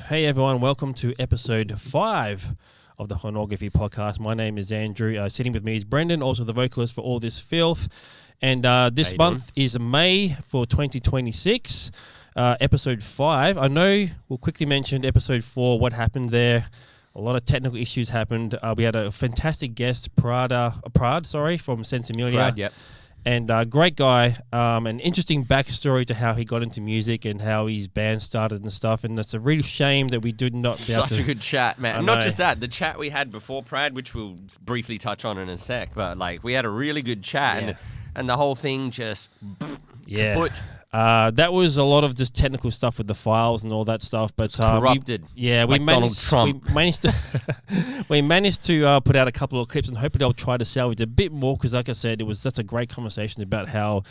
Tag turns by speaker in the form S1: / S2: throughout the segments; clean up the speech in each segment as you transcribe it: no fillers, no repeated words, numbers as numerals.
S1: Hey everyone, welcome to episode 5 of the Hornography podcast. My name is Andrew. Sitting with me is Brendan, also the vocalist for All This Filth. And this month is May for 2026, episode 5. I know we'll quickly mention episode 4, what happened there. A lot of technical issues happened. We had a fantastic guest, Prad, from Sensimilia.
S2: Prad, yep.
S1: And great guy, an interesting backstory to how he got into music and how his band started and stuff. And it's a real shame that we did not be able to...
S2: Such a good chat, man. And not just that, the chat we had before Prad, which we'll briefly touch on in a sec, but like we had a really good chat and the whole thing just... kaput.
S1: That was a lot of just technical stuff with the files and all that stuff, but
S2: corrupted.
S1: We managed to we managed to put out a couple of clips, and hopefully I'll try to salvage a bit more because, like I said, it was such a great conversation about how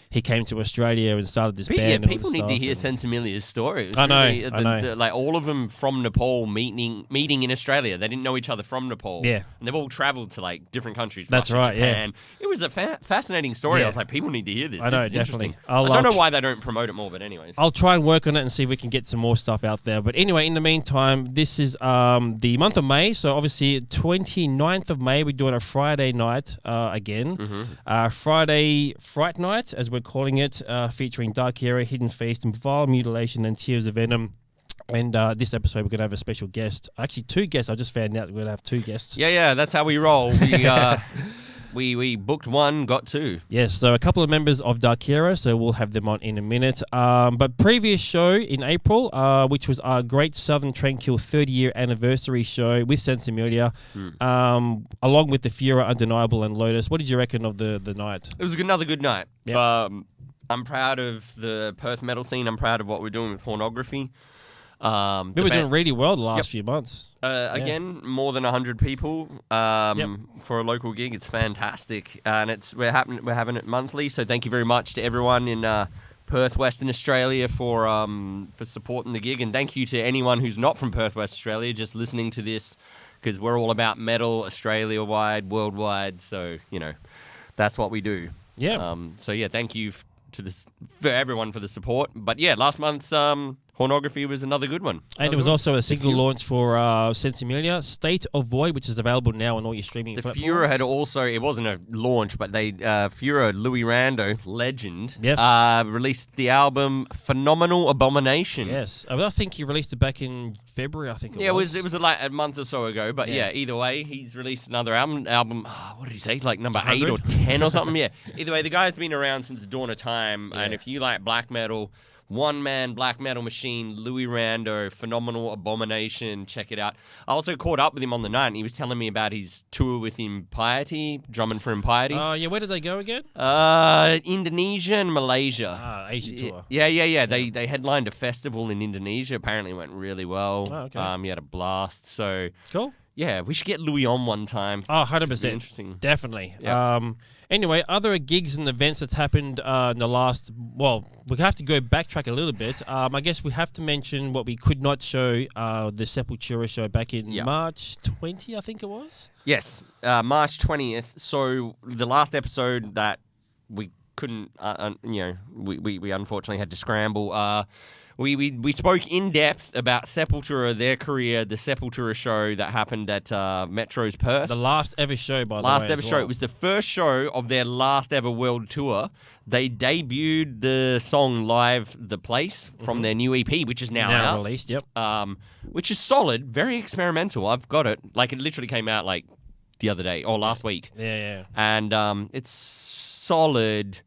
S1: he came to Australia and started this band.
S2: Yeah, people need to hear Sensimilia's story.
S1: I know.
S2: Like all of them from Nepal meeting in Australia. They didn't know each other from Nepal. Yeah. And they've all travelled to like different countries.
S1: That's
S2: Russia,
S1: right,
S2: Japan.
S1: yeah.
S2: It was a fascinating story. I was like, people need to hear this.
S1: I know,
S2: this is
S1: definitely.
S2: I don't know why they don't promote it more, but anyways.
S1: I'll try and work on it and see if we can get some more stuff out there. But anyway, in the meantime, this is the month of May. So obviously 29th of May, we're doing a Friday night again.
S2: Mm-hmm.
S1: Friday Fright Night, as we're calling it, featuring Darkyra, Hidden Feast, and Vile Mutilation and Tears of Venom. And this episode, we're going to have a special guest. Actually, 2 guests. I just found out we're going to have 2 guests.
S2: Yeah, that's how we roll. We booked 1, got 2.
S1: Yes, so a couple of members of Darkyra, so we'll have them on in a minute. But previous show in April, which was our Great Southern Tranquil 30-year anniversary show with Sensimilia, along with the Fura, Undeniable, and Lotus. What did you reckon of the night?
S2: It was another good night.
S1: Yep.
S2: I'm proud of the Perth Metal scene. I'm proud of what we're doing with Hornography.
S1: We were doing really well the last few months.
S2: Again, more than 100 people for a local gig. It's fantastic, and we're having it monthly. So thank you very much to everyone in Perth, Western Australia for supporting the gig, and thank you to anyone who's not from Perth, West Australia, just listening to this, because we're all about metal, Australia-wide, worldwide. So that's what we do.
S1: Yeah.
S2: Thank you for everyone for the support. But last month's Hornography was another good one.
S1: And it was also a single launch for Sensimilia, State of Void, which is available now on all your streaming platforms.
S2: The Fura had also, it wasn't a launch, but they Fura, Louis Rando, legend, released the album Phenomenal Abomination.
S1: Yes. I think he released it back in February, I think it was.
S2: It was like a month or so ago, but either way, he's released another album, what did he say, like number 8 or 10 or something? Either way, the guy's been around since the dawn of time, and if you like black metal, one-man black metal machine, Louis Rando, Phenomenal Abomination, check it out. I also caught up with him on the night, and he was telling me about his tour with Impiety, drumming for Impiety.
S1: Where did they go again?
S2: Indonesia and Malaysia.
S1: Asia tour.
S2: Yeah. They headlined a festival in Indonesia. Apparently went really well.
S1: Oh, okay.
S2: He had a blast. So
S1: cool.
S2: Yeah, we should get Louis on one time.
S1: Oh, 100%.
S2: Interesting.
S1: Definitely.
S2: Yep.
S1: Anyway, other gigs and events that's happened in the last... Well, we have to go backtrack a little bit. I guess we have to mention what we could not show, the Sepultura show back in March 20, I think it was?
S2: Yes, March 20th. So the last episode that we couldn't... we unfortunately had to scramble... We spoke in depth about Sepultura, their career, the Sepultura show that happened at Metro's Perth.
S1: The last ever show, by the way.
S2: Last ever show. It was the first show of their last ever world tour. They debuted the song Live the Place from their new EP, which is now out.
S1: Released, yep.
S2: Which is solid, very experimental. I've got it. Like, it literally came out like the other day or last week.
S1: Yeah.
S2: And it's solid.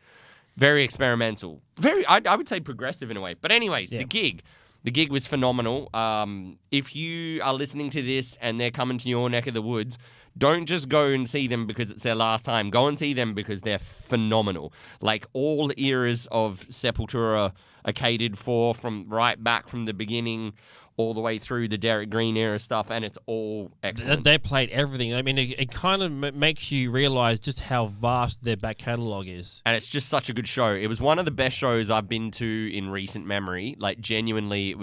S2: Very experimental. I would say progressive in a way. But anyways, the gig was phenomenal. If you are listening to this and they're coming to your neck of the woods, don't just go and see them because it's their last time. Go and see them because they're phenomenal. Like, all eras of Sepultura are catered for, from right back from the beginning all the way through the Derek Green era stuff, and it's all excellent.
S1: They played everything. I mean, it kind of makes you realize just how vast their back catalogue is.
S2: And it's just such a good show. It was one of the best shows I've been to in recent memory. Like, genuinely,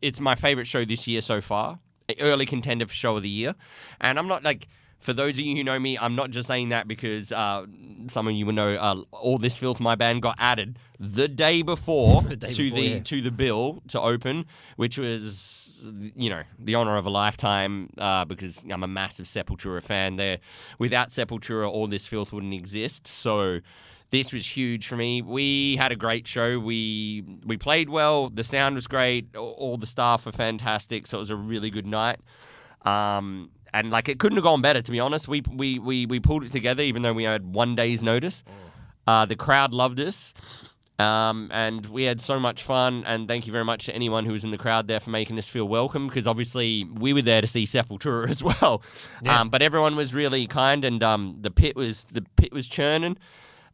S2: it's my favorite show this year so far. Early contender for show of the year. And I'm not like... For those of you who know me, I'm not just saying that because some of you will know All This Filth, my band, got added the day before to the bill to open, which was the honor of a lifetime because I'm a massive Sepultura fan. Without Sepultura, all this filth wouldn't exist. So this was huge for me. We had a great show. We played well. The sound was great. All the staff were fantastic. So it was a really good night. And like it couldn't have gone better, to be honest. We pulled it together, even though we had 1 day's notice. The crowd loved us. And we had so much fun, and thank you very much to anyone who was in the crowd there for making us feel welcome, because obviously we were there to see Sepultura as well. Yeah. But everyone was really kind, and the pit was churning.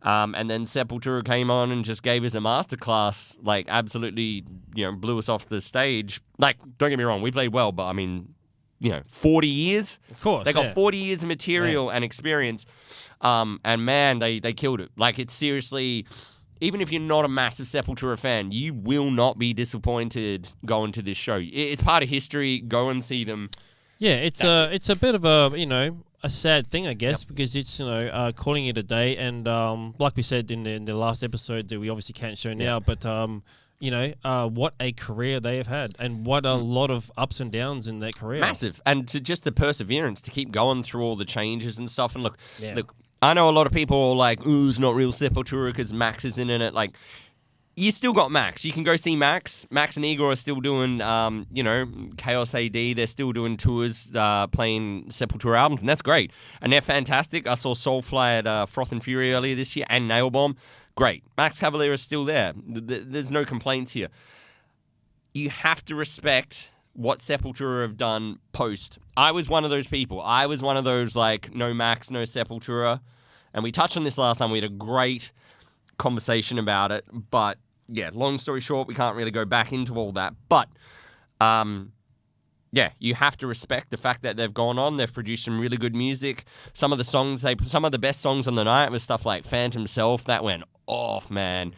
S2: And then Sepultura came on and just gave us a masterclass, like absolutely, blew us off the stage. Like, don't get me wrong, we played well, but I mean, 40 years.
S1: Of course,
S2: they got 40 years of material and experience. And man, they killed it. Like, it's seriously. Even if you're not a massive Sepultura fan, you will not be disappointed going to this show. It's part of history. Go and see them.
S1: Yeah, it's a bit of a sad thing, I guess, because it's calling it a day, and like we said in the last episode that we obviously can't show now, but what a career they have had, and what a lot of ups and downs in their career.
S2: Massive, and to just the perseverance to keep going through all the changes and stuff. And look. I know a lot of people are like, ooh, it's not real Sepultura because Max isn't in it. Like, you still got Max. You can go see Max. Max and Igor are still doing, Chaos AD. They're still doing tours, playing Sepultura albums, and that's great. And they're fantastic. I saw Soulfly at Froth and Fury earlier this year, and Nailbomb. Great. Max Cavalera is still there. There's no complaints here. You have to respect what Sepultura have done post. I was one of those people. I was one of those, like, no Max, no Sepultura. And we touched on this last time. We had a great conversation about it. But, yeah, long story short, we can't really go back into all that. But, you have to respect the fact that they've gone on. They've produced some really good music. Some of the best songs on the night was stuff like Phantom Self. That went off, man.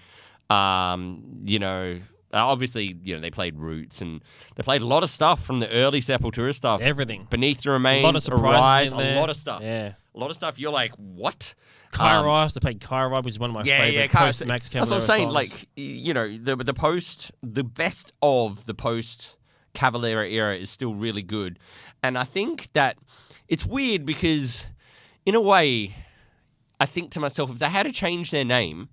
S2: Obviously, they played Roots, and they played a lot of stuff from the early Sepultura stuff.
S1: Everything.
S2: Beneath the Remains,
S1: a lot of surprises
S2: Arise, a lot of stuff.
S1: Yeah.
S2: A lot of stuff. You're like, what?
S1: Kairos, they played Kairos, which is one of my favorite post-Max Cavalera
S2: That's what I'm saying.
S1: songs.
S2: Like, the best of the post-Cavalera era is still really good. And I think that it's weird because, in a way, I think to myself, if they had to change their name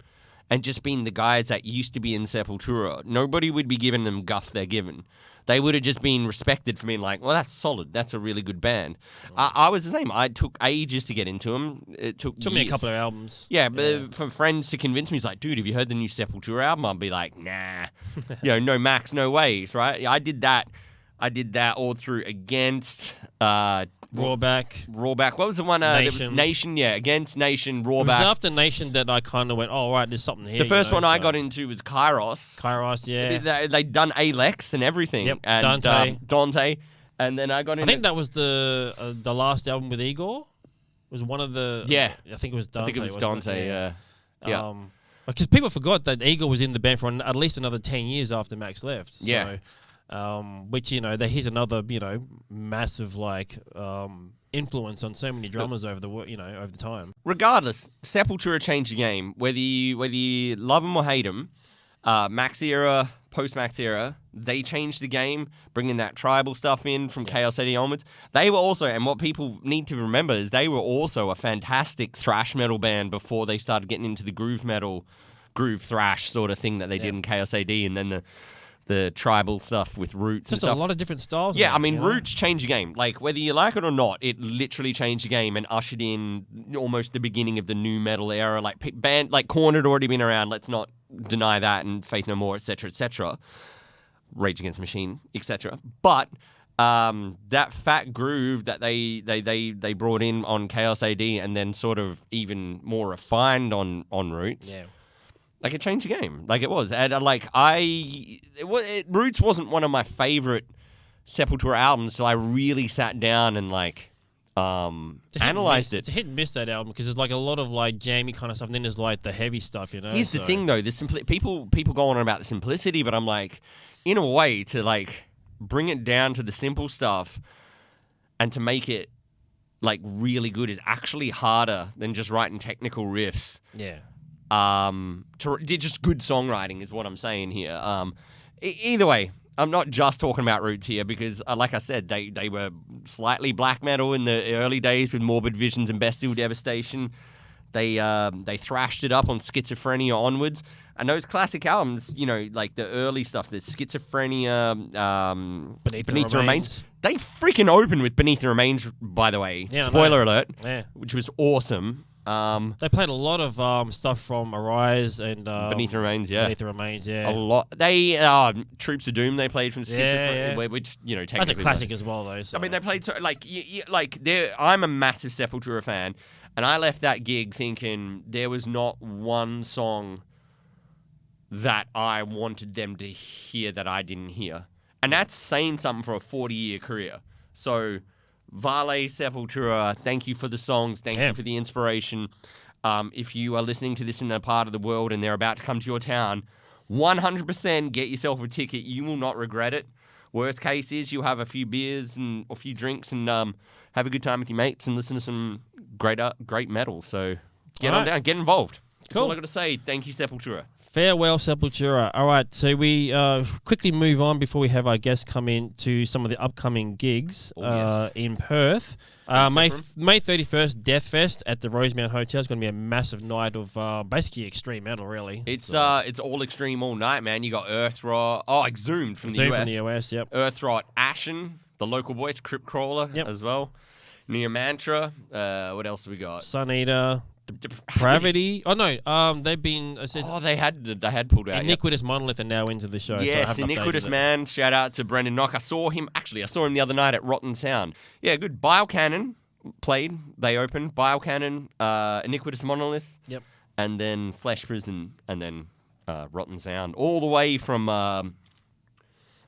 S2: and just been the guys that used to be in Sepultura, nobody would be giving them guff they're given. They would have just been respected for being like, well, that's solid. That's a really good band. I was the same. I took ages to get into them. It took
S1: me a couple of albums.
S2: Yeah, but for friends to convince me, he's like, dude, have you heard the new Sepultura album? I'd be like, nah. No Max, no ways, right? I did that all through Against...
S1: Rawback.
S2: What was the one? That was Nation, yeah. Against Nation, Rawback.
S1: It was after Nation that I kind of went, oh, right, there's something here.
S2: The first one I got into was Kairos.
S1: Kairos, yeah.
S2: They'd done Alex and everything.
S1: Yep,
S2: and, Dante. And then I got into...
S1: I think that was the last album with Igor. Was one of the...
S2: Yeah.
S1: I think it was Dante.
S2: I think it was Dante, yeah.
S1: Because people forgot that Igor was in the band for at least another 10 years after Max left. So,
S2: yeah.
S1: Which, he's another, massive, influence on so many drummers over the time.
S2: Regardless, Sepultura changed the game. Whether you love them or hate them, Max era, post-Max era, they changed the game, bringing that tribal stuff in from Chaos AD onwards. They were also, and what people need to remember is they were also a fantastic thrash metal band before they started getting into the groove metal, groove thrash sort of thing that they did in Chaos AD, and then the tribal stuff with Roots
S1: Just
S2: and stuff.
S1: a lot of different styles.
S2: Yeah, Roots changed the game. Like, whether you like it or not, it literally changed the game and ushered in almost the beginning of the new metal era. Like, band, like Korn had already been around, let's not deny that, and Faith No More, etc., etc. Rage Against the Machine, etc. But that fat groove that they brought in on Chaos AD and then sort of even more refined on Roots.
S1: Yeah.
S2: Like, it changed the game. Like, it was. And, Roots wasn't one of my favorite Sepultura albums until I really sat down and, analyzed it.
S1: It's a hit and miss, that album, because there's, a lot of, jammy kind of stuff, and then there's, the heavy stuff,
S2: Here's the thing, though. People go on about the simplicity, but I'm like, in a way, to, bring it down to the simple stuff and to make it, really good is actually harder than just writing technical riffs.
S1: Yeah.
S2: Just good songwriting is what I'm saying here. Either way, I'm not just talking about Roots here because, like I said, they were slightly black metal in the early days with Morbid Visions and Bestial Devastation. They thrashed it up on Schizophrenia onwards. And those classic albums, you know, like the early stuff, the Schizophrenia, Beneath the Remains. They freaking opened with Beneath the Remains, by the way. Yeah, spoiler alert. Yeah. Which was awesome.
S1: They played a lot of stuff from Arise and
S2: Beneath the Remains, yeah.
S1: Beneath the Remains, yeah.
S2: A lot. They Troops of Doom. They played from Schizophrenia, which you know technically
S1: that's a classic as well, though. So.
S2: I mean, they played I'm a massive Sepultura fan, and I left that gig thinking there was not one song that I wanted them to hear that I didn't hear, and that's saying something for a 40-year career. So. Vale, Sepultura, thank you for the songs. Thank you for the inspiration. If you are listening to this in a part of the world and they're about to come to your town, 100% get yourself a ticket. You will not regret it. Worst case is you'll have a few beers and a few drinks and have a good time with your mates and listen to some great metal. So get on down, get involved. That's all I got to say. Thank you, Sepultura.
S1: Farewell, Sepultura. All right, so we quickly move on before we have our guests come in to some of the upcoming gigs in Perth. May 31st, Death Fest at the Rosemount Hotel. It's going to be a massive night of basically extreme metal, really.
S2: It's all extreme all night, man. You got Earthrot. Oh, Exhumed from the US.
S1: From the US, yep.
S2: Earthrot, Ashen, the local boys, Crypt Crawler as well. Neomantra. What else have we got?
S1: Sun Eater. Depravity. Oh no, they've been.
S2: They had pulled out.
S1: Iniquitous Monolith are now into the show.
S2: Yes, so Iniquitous man. Shout out to Brendan Knock. I saw him the other night at Rotten Sound. Yeah, good. Bile Cannon played. They opened. Bile Cannon, Iniquitous Monolith.
S1: Yep.
S2: And then Flesh Prison, and then Rotten Sound, all the way from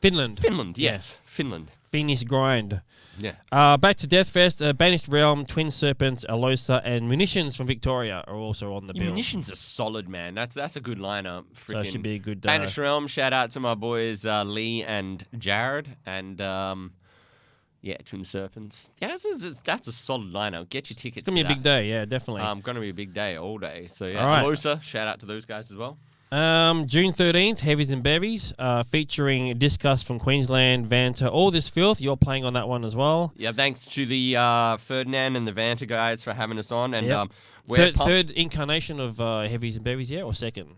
S1: Finland.
S2: Finland, yes, Finland.
S1: Finnish Grind.
S2: Yeah.
S1: Back to Deathfest, Banished Realm, Twin Serpents, Alosa, and Munitions from Victoria are also on the bill.
S2: Munitions are solid, man. That's a good lineup.
S1: So it should be a good
S2: Banished Realm, shout out to my boys Lee and Jared. And, Twin Serpents. Yeah, that's a solid lineup. Get your tickets.
S1: It's going to be a big day, yeah, definitely.
S2: Going to be a big day all day. So, yeah,
S1: right.
S2: Alosa, shout out to those guys as well.
S1: June 13th, Heavies and Bevies, featuring Discuss from Queensland, Vanta, All This Filth. You're playing on that one as well.
S2: Yeah, thanks to the Ferdinand and the Vanta guys for having us on. And
S1: we're third incarnation of Heavies and Bevies, yeah, or second?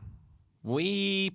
S2: I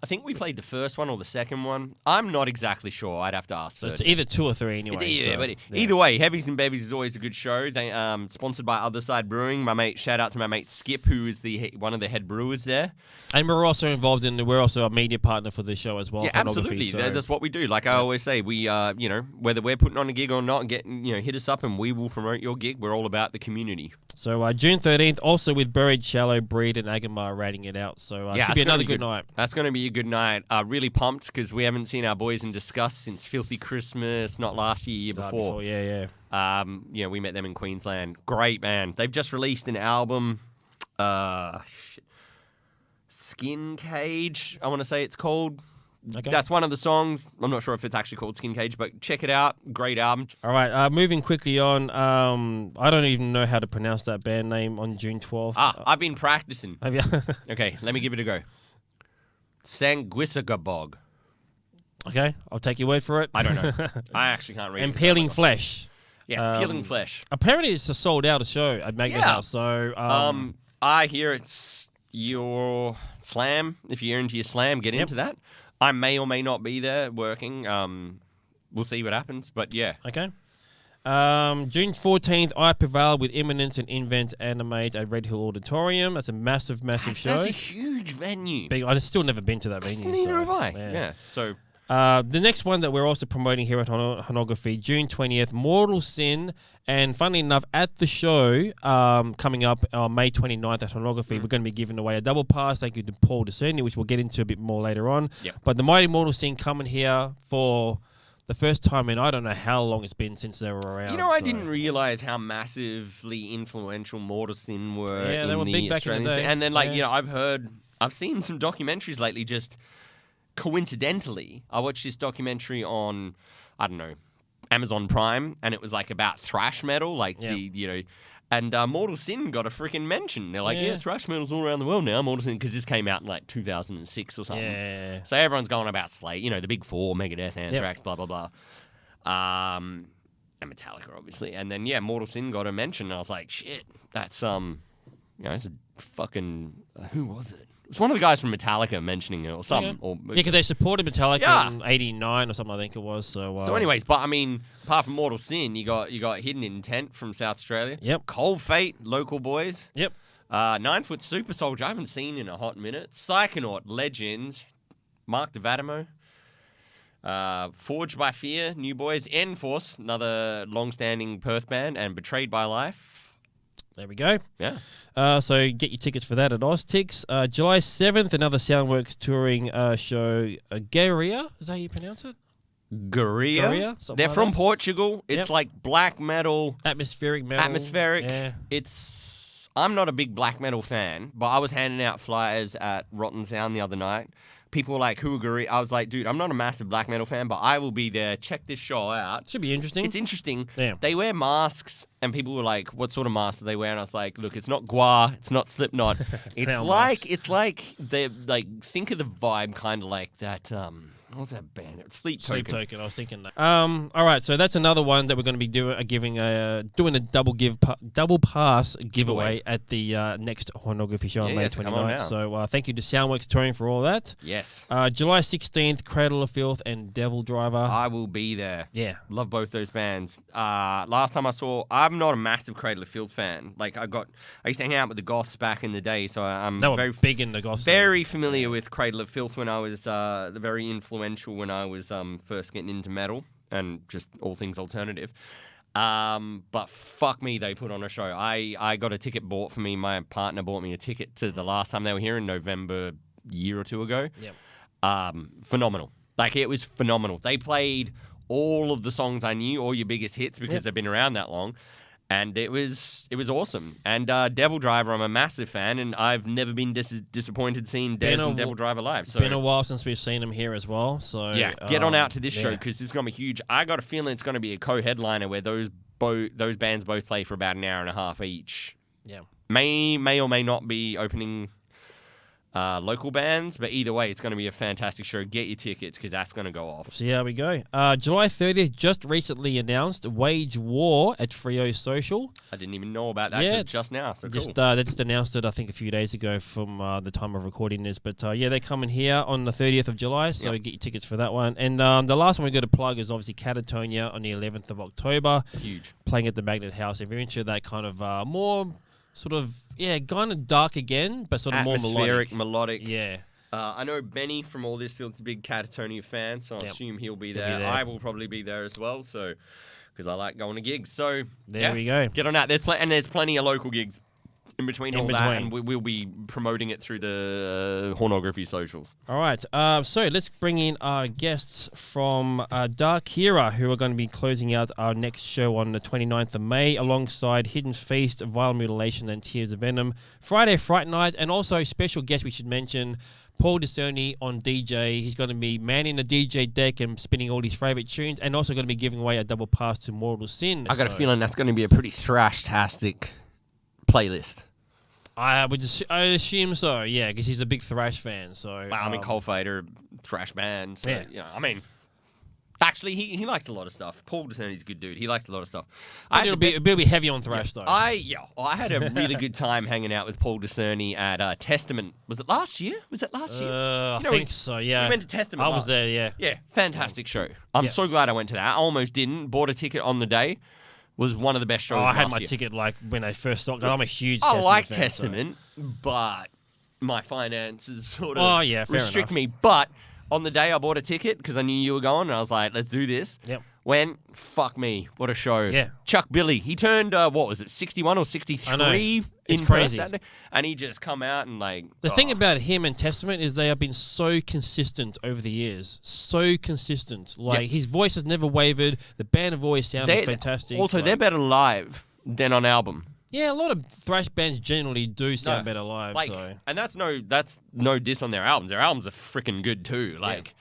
S2: think we played the first one or the second one. I'm not exactly sure. I'd have to ask.
S1: So it's either 2 or 3 anyway.
S2: Either way, Heavies and Bevies is always a good show. They sponsored by Other Side Brewing. Shout out to my mate Skip, who is one of the head brewers there.
S1: And we're also involved we're also a media partner for the show as well.
S2: Yeah, absolutely. So. That's what we do. Like I always say, we whether we're putting on a gig or not, hit us up and we will promote your gig. We're all about the community.
S1: So June 13th, also with Buried, Shallow, Breed, and Agamar rating it out. So should be another good night.
S2: That's going to be a good night. Really pumped because we haven't seen our boys in Disgust since Filthy Christmas, not last year, before. We met them in Queensland. Great, man. They've just released an album, Skin Cage, I want to say it's called. Okay. That's one of the songs. I'm not sure if it's actually called Skin Cage, but check it out. Great album.
S1: All right, moving quickly on. I don't even know how to pronounce that band name on June 12th.
S2: I've been practicing.
S1: Have you?
S2: Okay, let me give it a go. Sanguisagabog.
S1: Okay, I'll take your word for it.
S2: I don't know. I actually can't read it.
S1: And Peeling Flesh.
S2: Yes, Peeling Flesh.
S1: Apparently it's a sold out show at Magnet House. So,
S2: I hear it's your slam. If you're into your slam, get into that. I may or may not be there working. We'll see what happens, but yeah.
S1: Okay. June 14th, I Prevail with Imminence and Invent Animate at Red Hill Auditorium. That's a massive show.
S2: That's a huge venue.
S1: I've still never been to that venue.
S2: Neither have I. Yeah. So.
S1: The next one that we're also promoting here at Hornography, June 20th, Mortal Sin. And funnily enough, at the show coming up on May 29th at Hornography, we're going to be giving away a double pass. Thank you to Paul DeCerny, which we'll get into a bit more later on.
S2: Yep.
S1: But the Mighty Mortal Sin coming here for the first time in I don't know how long it's been since they were around.
S2: I didn't realize how massively influential Mortal Sin were.
S1: Yeah, they were big back in the day.
S2: And then, I've seen some documentaries lately just coincidentally. I watched this documentary on, I don't know, Amazon Prime, and it was like about thrash metal, And Mortal Sin got a freaking mention. They're like, yeah, thrash metal's all around the world now. Mortal Sin, because this came out in like 2006 or something.
S1: Yeah.
S2: So everyone's going about Slate, you know, the big four, Megadeth, Anthrax, blah, blah, blah. And Metallica, obviously. And then, yeah, Mortal Sin got a mention. And I was like, shit, that's, you know, it's a fucking, who was it? It was one of the guys from Metallica mentioning it or something.
S1: Yeah, because they supported Metallica in '89 or something, I think it was. So
S2: anyways, but I mean, apart from Mortal Sin, you got Hidden Intent from South Australia.
S1: Yep.
S2: Cold Fate, local boys.
S1: Yep.
S2: 9 Foot Super Soldier, I haven't seen in a hot minute. Psychonaut, Legend, Mark DeVatamo. Forged by Fear, New Boys. Enforce, another long-standing Perth band, and Betrayed by Life.
S1: There we go.
S2: Yeah.
S1: So get your tickets for that at Oztix. July 7th, another Soundworks touring show. Darkyra, is that how you pronounce it?
S2: Darkyra. They're from Portugal. It's like black metal.
S1: Atmospheric metal.
S2: Atmospheric.
S1: Yeah.
S2: I'm not a big black metal fan, but I was handing out flyers at Rotten Sound the other night. People were like, who are Darkyra? I was like, dude, I'm not a massive black metal fan, but I will be there. Check this show out.
S1: Should be interesting.
S2: It's interesting.
S1: Damn.
S2: They wear masks, and people were like, what sort of mask do they wear? And I was like, look, it's not Gua, it's not Slipknot. It's like they like think of the vibe kind of like that what's that band? Sleep Token.
S1: I was thinking that. All right, so that's another one that we're going to be doing a double pass giveaway at the next Hornography show on May 29th. So thank you to Soundworks Touring for all that.
S2: Yes.
S1: July 16th, Cradle of Filth and Devil Driver.
S2: I will be there.
S1: Yeah.
S2: Love both those bands. Last time I'm not a massive Cradle of Filth fan. Like I used to hang out with the Goths back in the day, so I'm
S1: very big in the Goths.
S2: Very familiar with Cradle of Filth when I was very influential when I was first getting into metal and just all things alternative. But fuck me, they put on a show. I got a ticket bought for me. My partner bought me a ticket to the last time they were here in November, a year or two ago.
S1: Yep.
S2: Phenomenal. Like, it was phenomenal. They played all of the songs I knew, all your biggest hits, because they've been around that long. And it was awesome. And Devil Driver, I'm a massive fan, and I've never been disappointed seeing Dez and Devil Driver live. So
S1: it's been a while since we've seen them here as well. So
S2: yeah, get on out to this show, because this is going to be huge. I got a feeling it's going to be a co-headliner where those bands both play for about an hour and a half each.
S1: Yeah,
S2: may or may not be opening local bands, but either way, it's going to be a fantastic show. Get your tickets, because that's going to go off.
S1: See how we go. July 30th, just recently announced, Wage War at Frio Social.
S2: I didn't even know about that till just now, so
S1: cool. They just announced it, I think, a few days ago from the time of recording this. But yeah, they're coming here on the 30th of July, so get your tickets for that one. And the last one we're going to plug is obviously Catatonia on the 11th of October.
S2: Huge.
S1: Playing at the Magnet House. If you're into that kind of more... sort of, kind of dark again, but sort of more
S2: melodic.
S1: Yeah.
S2: I know Benny from All This Field's a big Catatonia fan, so I assume he'll be there. I will probably be there as well, so because I like going to gigs. So
S1: there we go.
S2: Get on that. There's plenty of local gigs in between that, and we'll be promoting it through the Hornography socials.
S1: All right. So let's bring in our guests from Darkyra, who are going to be closing out our next show on the 29th of May, alongside Hidden Feast, Vile Mutilation, and Tears of Venom. Friday, Fright Night, and also special guest we should mention, Paul Discerni on DJ. He's going to be manning the DJ deck and spinning all his favourite tunes, and also going to be giving away a double pass to Mortal Sin.
S2: I got a feeling that's going to be a pretty thrash-tastic playlist.
S1: I assume so, yeah, because he's a big thrash fan. So
S2: I mean, Cold Fader, thrash band. So, I mean, actually, he likes a lot of stuff. Paul Discerni's a good dude. He likes a lot of stuff.
S1: It'll be heavy on thrash though.
S2: I had a really good time hanging out with Paul Discerni at Testament. Was it last year?
S1: I think so. Yeah,
S2: we went to Testament.
S1: I was there. Yeah.
S2: Yeah, fantastic show. I'm so glad I went to that. I almost didn't. Bought a ticket on the day. Was one of the best shows.
S1: I had my ticket like when they first started. I'm a huge.
S2: I like
S1: fan,
S2: Testament, but my finances sort of restrict me. But on the day I bought a ticket because I knew you were going, and I was like, "Let's do this."
S1: Yep.
S2: Went, fuck me, what a show.
S1: Yeah.
S2: Chuck Billy, he turned, 61 or 63 in
S1: crazy.
S2: Perth, and he just come out and like...
S1: The thing about him and Testament is they have been so consistent over the years. So consistent. Like, his voice has never wavered. The band have always sounded fantastic.
S2: Also, they're better live than on album.
S1: Yeah, a lot of thrash bands generally do sound better live.
S2: Like,
S1: so.
S2: And that's no diss on their albums. Their albums are freaking good too. Like...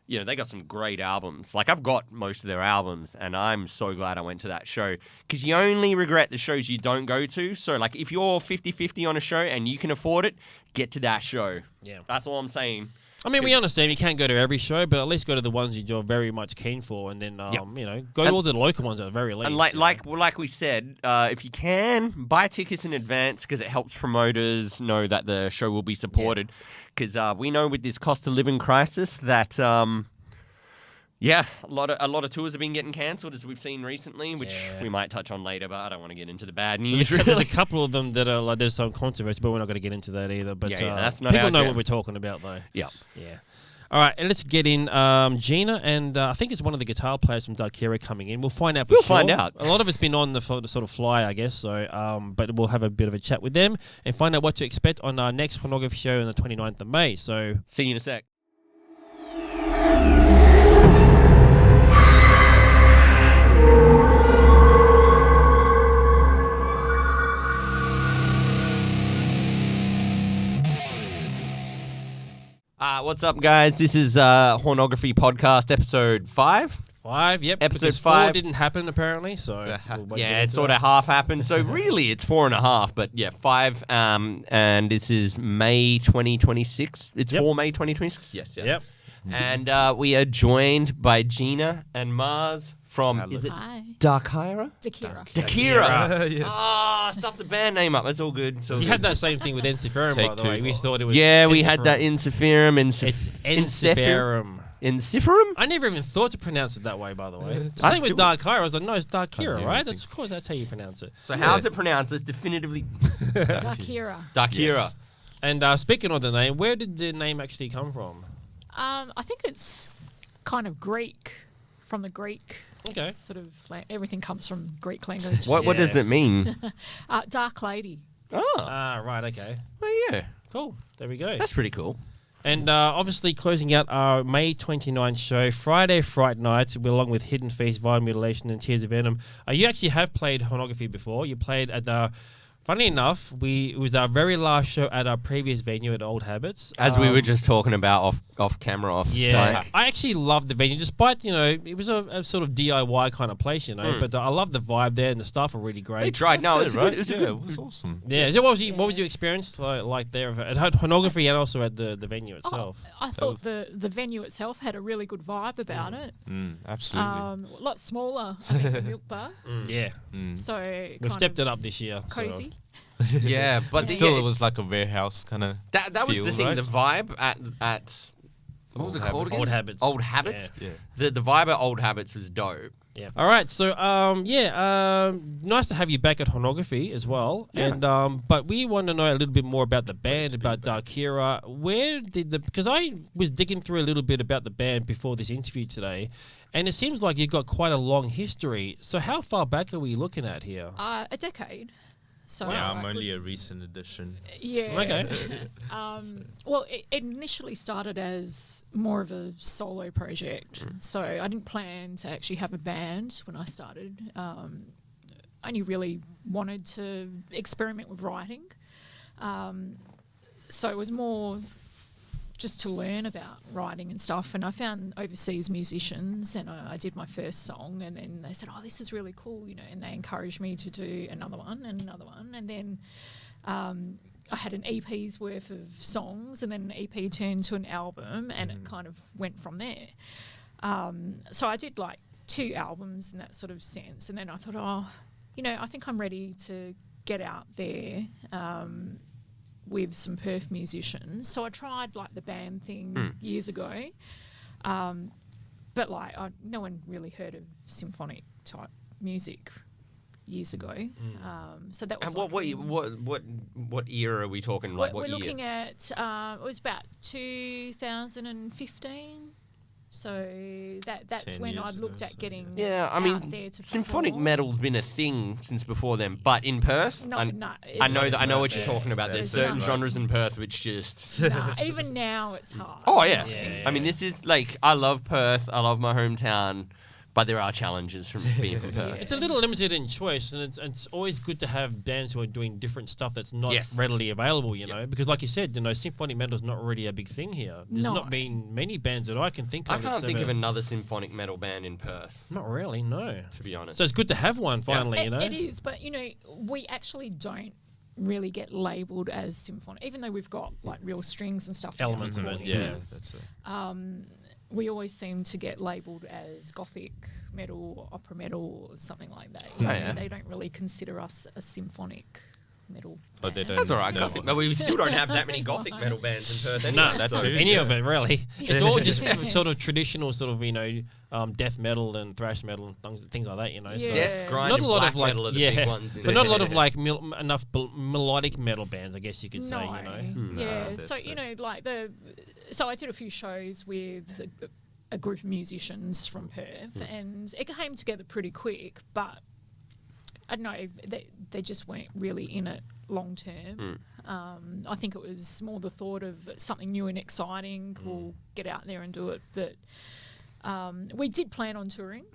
S2: you know, they got some great albums. Like, I've got most of their albums, and I'm so glad I went to that show. Because you only regret the shows you don't go to. So, like, if you're 50-50 on a show and you can afford it, get to that show.
S1: Yeah.
S2: That's all I'm saying.
S1: I mean, we understand you can't go to every show, but at least go to the ones you're very much keen for, and then, you know, go to all the local ones at the very least.
S2: And like we said, if you can, buy tickets in advance because it helps promoters know that the show will be supported. Because we know with this cost of living crisis that, a lot of tours have been getting cancelled, as we've seen recently, which we might touch on later, but I don't want to get into the bad news.
S1: There's a couple of them that are like, there's some controversy, but we're not going to get into that either. But
S2: that's not
S1: people
S2: our
S1: know
S2: jam.
S1: what we're talking about, though.
S2: Yeah.
S1: All right, and let's get in Gina, and I think it's one of the guitar players from Darkyra coming in. We'll find out for sure.
S2: Find out.
S1: A lot of it's been on the sort of fly, I guess, so but we'll have a bit of a chat with them and find out what to expect on our next Hornography show on the 29th of May. So
S2: see you in a sec. What's up, guys? This is Hornography Podcast, episode 5.
S1: 5, yep.
S2: Episode
S1: because
S2: 5
S1: 4 didn't happen apparently, so
S2: it sort of half happened. So really, it's 4.5, but 5. And this is May 2026. It's for May 2026. Yes.
S1: Yep.
S2: And we are joined by Gina and Maaz from is it Darkyra?
S3: Darkyra.
S2: Yes. Stuffed the band name up. That's all good.
S1: You had that same thing with Ensiferum, by the way. We thought it was
S2: we had that Ensiferum.
S1: It's Ensiferum.
S2: Ensiferum?
S1: I never even thought to pronounce it that way, by the way. Same with Darkyra. I was like, no, it's Darkyra, right? Of course, that's how you pronounce it.
S2: So how's it pronounced? It's definitively
S3: Darkyra.
S2: Yes.
S1: And speaking of the name, where did the name actually come from?
S3: I think it's kind of Greek, from the Greek.
S1: Okay.
S3: Sort of, everything comes from Greek language.
S2: What does it mean?
S3: Dark lady.
S2: Oh.
S1: Right, okay.
S2: Oh, yeah.
S1: Cool. There we go.
S2: That's pretty cool.
S1: And obviously closing out our May 29th show, Friday Fright Night, along with Hidden Face, Vile Mutilation, and Tears of Venom. You actually have played Hornography before. You played at the... Funny enough, it was our very last show at our previous venue at Old Habits.
S2: As we were just talking about off camera,
S1: I actually loved the venue, despite, it was a sort of DIY kind of place, but I loved the vibe there and the staff were really great.
S2: They tried. No, it
S4: was awesome.
S1: Yeah. So what was your experience like there at Hornography and also at the venue itself?
S3: I thought the venue itself had a really good vibe about it.
S4: Absolutely.
S3: A lot smaller, I think, the Milk Bar.
S1: Yeah.
S3: So
S1: we've stepped it up this year.
S3: Cozy.
S2: Yeah, but
S4: still, it was like a warehouse kind of.
S2: That was the thing.
S4: Right?
S2: The vibe at what was it called again?
S1: Old Habits.
S2: Old Habits.
S4: Yeah.
S2: The vibe at Old Habits was dope.
S1: Yeah. All right. So nice to have you back at Hornography as well.
S2: Yeah.
S1: And but we want to know a little bit more about the band, about Darkyra. Because I was digging through a little bit about the band before this interview today, and it seems like you've got quite a long history. So how far back are we looking at here?
S3: A decade. So
S4: I'm only a recent addition.
S3: Yeah.
S1: Okay.
S3: Well, it initially started as more of a solo project. So I didn't plan to actually have a band when I started. I only really wanted to experiment with writing. So it was more just to learn about writing and stuff. And I found overseas musicians and I did my first song and then they said, oh, this is really cool, and they encouraged me to do another one and another one. And then I had an EP's worth of songs and then an EP turned to an album and it kind of went from there. So I did like 2 albums in that sort of sense. And then I thought, I think I'm ready to get out there with some Perth musicians. So I tried like the band thing years ago. But like no one really heard of symphonic type music years ago. So that was.
S2: And what era are we talking? Like
S3: we're
S2: what year?
S3: looking at it was about 2015. So that's when I looked at getting out there to
S2: symphonic
S3: perform.
S2: metal's been a thing since before then, but in Perth, I know what you're talking about. There's certain genres in Perth which just
S3: even now it's hard.
S2: Oh yeah. I mean, this is like I love Perth, I love my hometown, But there are challenges from being from Perth.
S1: It's a little limited in choice, and it's always good to have bands who are doing different stuff that's not readily available, you know, because like you said, you know, symphonic metal is not really a big thing here. There's not been many bands that I can think of.
S2: I can't think of another symphonic metal band in Perth.
S1: Not really, no.
S2: To be honest.
S1: So it's good to have one finally, you know.
S3: It is, but, you know, we actually don't really get labelled as symphonic, even though we've got, like, real strings and stuff.
S1: Elements of it,
S4: That's it.
S3: We always seem to get labelled as gothic metal or opera metal or something like that. They don't really consider us a symphonic metal
S4: But they
S3: band.
S4: don't.
S2: That's all right,
S4: No.
S2: Gothic. But we still don't have that many Gothic metal bands in Perth anyway.
S1: No,
S4: that
S2: so-
S4: too.
S1: any of it really. It's all just sort of traditional, sort of, you know, death metal and thrash metal and things like that, you know. So
S2: Death, grind,
S1: not
S2: and
S1: a lot
S2: black
S1: of like
S2: metal are the big ones.
S1: but not a lot of like enough melodic metal bands, I guess you could say, you know.
S3: Yeah,
S4: that's
S3: so,
S4: it.
S3: you know, like so I did a few shows with a group of musicians from Perth, and it came together pretty quick, but I don't know, they just weren't really in it long term. I think it was more the thought of something new and exciting, we'll get out there and do it, but we did plan on touring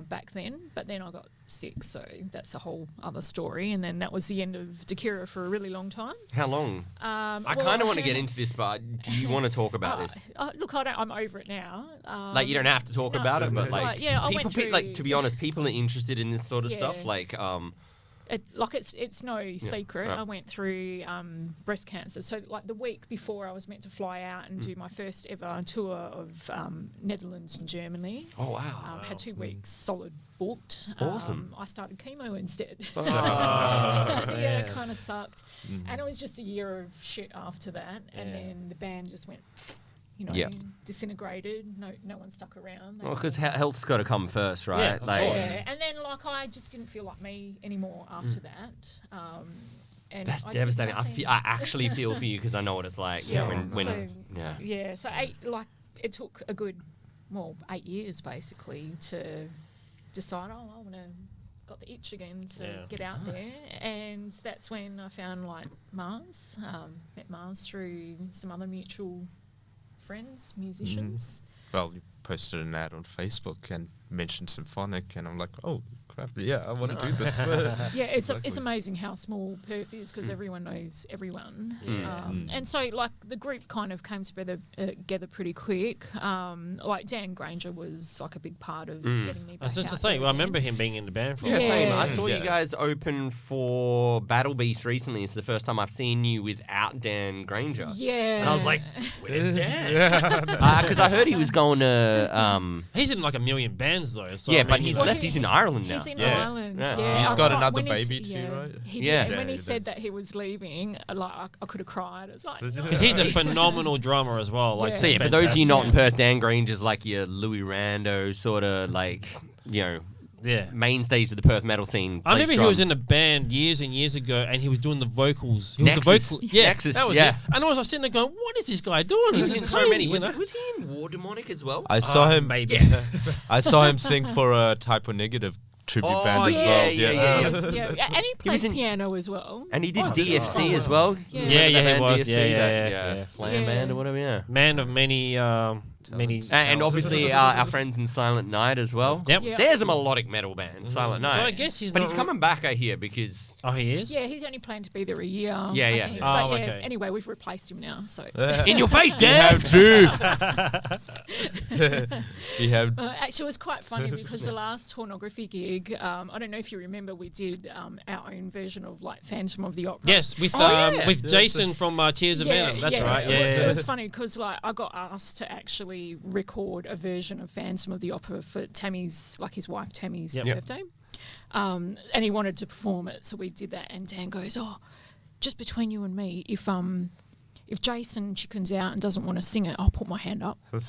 S3: back then, but then I got sick, so that's a whole other story, and then that was the end of Darkyra for a really long time.
S2: How long? I kind of want to get into this, but do you want to talk about this?
S3: Look, I'm over it now.
S2: Like, you don't have to talk about it, but
S3: it's
S2: like,
S3: I
S2: people,
S3: went through,
S2: like, to be honest, people are interested in this sort of stuff. Like,
S3: it's no secret.
S2: right.
S3: I went through breast cancer. So like the week before I was meant to fly out and do my first ever tour of Netherlands and Germany.
S2: oh wow,
S3: Had 2 weeks solid booked.
S2: Awesome.
S3: I started chemo instead.
S2: Oh.
S3: Yeah, it kind of sucked. And it was just a year of shit after that. And then the band just went, you know, disintegrated. No one stuck around.
S2: well, because health's got to come first, right?
S1: Yeah, of course.
S3: Yeah, and then like I just didn't feel like me anymore after that. And
S2: That's
S3: I did
S2: devastating.
S3: nothing.
S2: I actually feel for you because I know what it's like.
S3: Yeah.
S2: When
S3: So,
S2: yeah.
S3: So it took a good 8 years basically to decide. I want to got the itch again to get out there, and that's when I found like Maaz. Met Maaz through some other mutual friends, musicians.
S4: Well, you posted an ad on Facebook and mentioned symphonic, and I'm like, oh crap, yeah, I want to do this.
S3: Yeah, it's
S4: Exactly.
S3: amazing how small Perth is because everyone knows everyone. And so, like, the group kind of came together pretty quick. Like, Dan Granger was, like, a big part of getting me back
S1: I was just to
S3: out
S1: say,
S3: there
S1: well, I
S3: again.
S1: remember him being in the band for a
S2: Yeah,
S1: while.
S2: same. I
S3: Yeah.
S2: saw you guys open for Battle Beast recently. It's the first time I've seen you without Dan Granger.
S3: Yeah.
S2: And I was like, where's Dan? Because I heard he was going to...
S1: He's in like a million bands though. So,
S2: yeah,
S1: I mean,
S2: but he's
S3: Well,
S2: left. He's in Ireland now.
S3: He's in
S4: Yeah.
S3: Ireland.
S2: Yeah.
S3: Yeah.
S4: He's
S3: I
S4: got
S3: cried
S4: another
S3: when
S4: baby too, right?
S3: He did.
S2: Yeah.
S3: And when
S4: Yeah,
S3: he
S4: he
S3: said
S4: does.
S3: that he was leaving, like I could have cried. It's like,
S1: because he's a phenomenal drummer as well. Like,
S3: Yeah.
S2: So yeah,
S1: it's
S2: for those of you not in
S1: fantastic.
S2: Perth, Dan Granger's like your Louis Rando sort of like, you know,
S1: Yeah.
S2: mainstays of the Perth metal scene.
S1: I remember
S2: plays
S1: he was
S2: drums.
S1: in a band years and years ago, and he was doing the vocals. He was
S2: Nexus.
S1: the vocal. Yeah,
S2: Nexus,
S1: that was
S2: yeah.
S1: it. And I was sitting there going, "What is this guy doing?
S2: He
S1: This
S2: was
S1: is
S2: in
S1: crazy."
S2: so many.
S1: You
S2: Was,
S1: know?
S2: was he in War Demonic as well?
S4: I saw him.
S1: Maybe.
S4: I saw him sing for a Typo Negative tribute
S2: Oh,
S4: band as
S2: yeah,
S4: well.
S2: yeah.
S3: yeah. And he plays
S2: was in-
S3: piano as well.
S2: And he did DFC as well.
S3: Yeah.
S2: Remember
S1: Yeah,
S2: that
S1: he
S2: band
S1: was.
S2: DFC?
S1: Yeah.
S2: Slam
S3: Yeah.
S2: band or whatever. Yeah.
S1: Man of many.
S2: And obviously our friends in Silent Night as well.
S1: Yep.
S3: Yeah.
S2: There's a melodic metal band, Silent Night.
S1: So I guess he's
S2: but
S1: not
S2: he's coming back, I hear, because
S1: Oh, he is.
S3: Yeah, he's only planned to be there a year.
S2: Yeah,
S3: I
S2: yeah.
S3: think.
S1: Oh,
S3: But
S1: okay.
S3: Anyway, we've replaced him now. So
S2: in your face,
S4: You
S2: Dan.
S4: have true. You have.
S3: actually, it was quite funny because the last Hornography gig, I don't know if you remember, we did our own version of like Phantom of the Opera.
S1: Yes, with
S2: yeah.
S1: with Jason from Tears of Venom. That's right.
S3: So
S1: Yeah,
S3: It
S1: yeah.
S3: was funny because like I got asked to actually record a version of Phantom of the Opera for Tammy's, like his wife Tammy's
S1: Yep.
S3: birthday, and he wanted to perform it, so we did that. And Dan goes, "Oh, just between you and me, if Jason chickens out and doesn't want to sing it, I'll put my hand up."
S1: All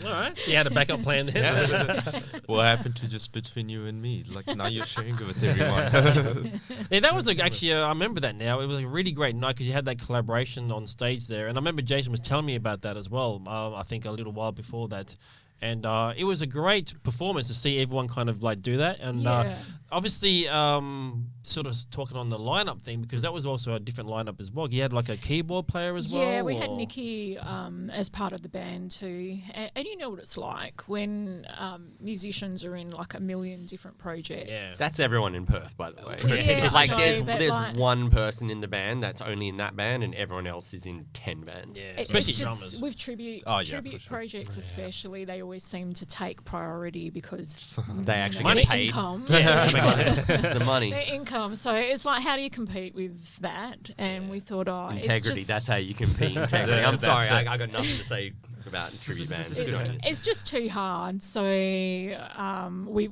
S1: right. So you had a backup plan there.
S4: What happened to just between you and me? Like now you're sharing it with everyone.
S1: Yeah, that was actually, I remember that now. It was a really great night because you had that collaboration on stage there. And I remember Jason was telling me about that as well, I think a little while before that. And it was a great performance to see everyone kind of like do that. And
S3: Yeah.
S1: obviously, sort of talking on the lineup thing, because that was also a different lineup as well. You had like a keyboard player as well.
S3: Yeah, we had Nikki as part of the band too, and you know what it's like when musicians are in like a million different projects.
S1: Yeah.
S2: That's everyone in Perth, by the way.
S3: Yeah,
S2: like
S3: I know, but
S2: there's
S3: like-
S2: one person in the band that's only in that band, and everyone else is in 10 bands.
S1: Yeah,
S3: It's
S1: especially
S3: just
S1: drummers.
S3: with tribute
S4: Oh, yeah, for sure.
S3: projects, especially, they always seem to take priority because
S2: They actually
S1: Money.
S2: get paid.
S3: income.
S2: It's the money.
S3: Their income. So it's like, how do you compete with that? And we thought,
S2: Integrity,
S3: it's just,
S2: that's how you compete. Integrity. I'm
S4: That's
S2: sorry,
S4: it.
S2: I got nothing to say about tribute bands. Good on you.
S3: it's just too hard. So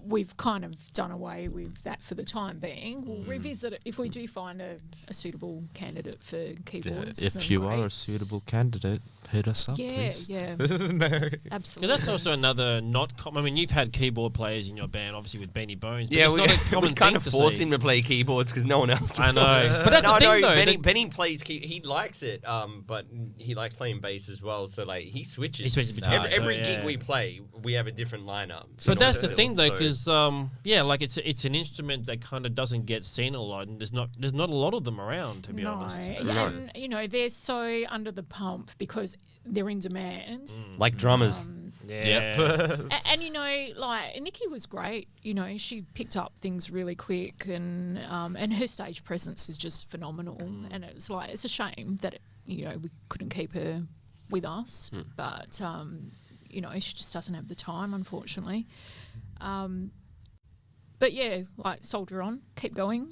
S3: we've kind of done away with that for the time being. We'll revisit it if we do find a suitable candidate for keyboards.
S4: If
S3: then
S4: you
S3: great.
S4: are a suitable candidate, hit us up,
S3: Yeah,
S4: please.
S3: yeah,
S4: No.
S3: absolutely.
S1: Because that's also another not common. I mean, you've had keyboard players in your band, obviously with Benny Bones. But
S2: Yeah,
S1: it's
S2: we,
S1: not a common
S2: we kind
S1: thing
S2: of
S1: to
S2: force
S1: see.
S2: him to play keyboards because no one else.
S1: I know.
S2: will.
S1: But that's
S2: no,
S1: the thing,
S2: no,
S1: though.
S2: Benny plays. He likes it, but he likes playing bass as well. So like he switches.
S1: He switches between
S2: Every
S1: so,
S2: gig
S1: yeah.
S2: we play, we have a different lineup.
S1: But that's the
S2: So-
S1: thing, though,
S2: so-
S1: because yeah, like it's an instrument that kind of doesn't get seen a lot, and there's not a lot of them around, to be honest.
S3: Yeah, and you know they're so under the pump because they're in demand.
S2: like drummers.
S1: Yeah.
S3: And you know, like Nikki was great. You know, she picked up things really quick, and her stage presence is just phenomenal. And it's like it's a shame that you know we couldn't keep her with us, but you know she just doesn't have the time, unfortunately. But yeah, like soldier on, keep going.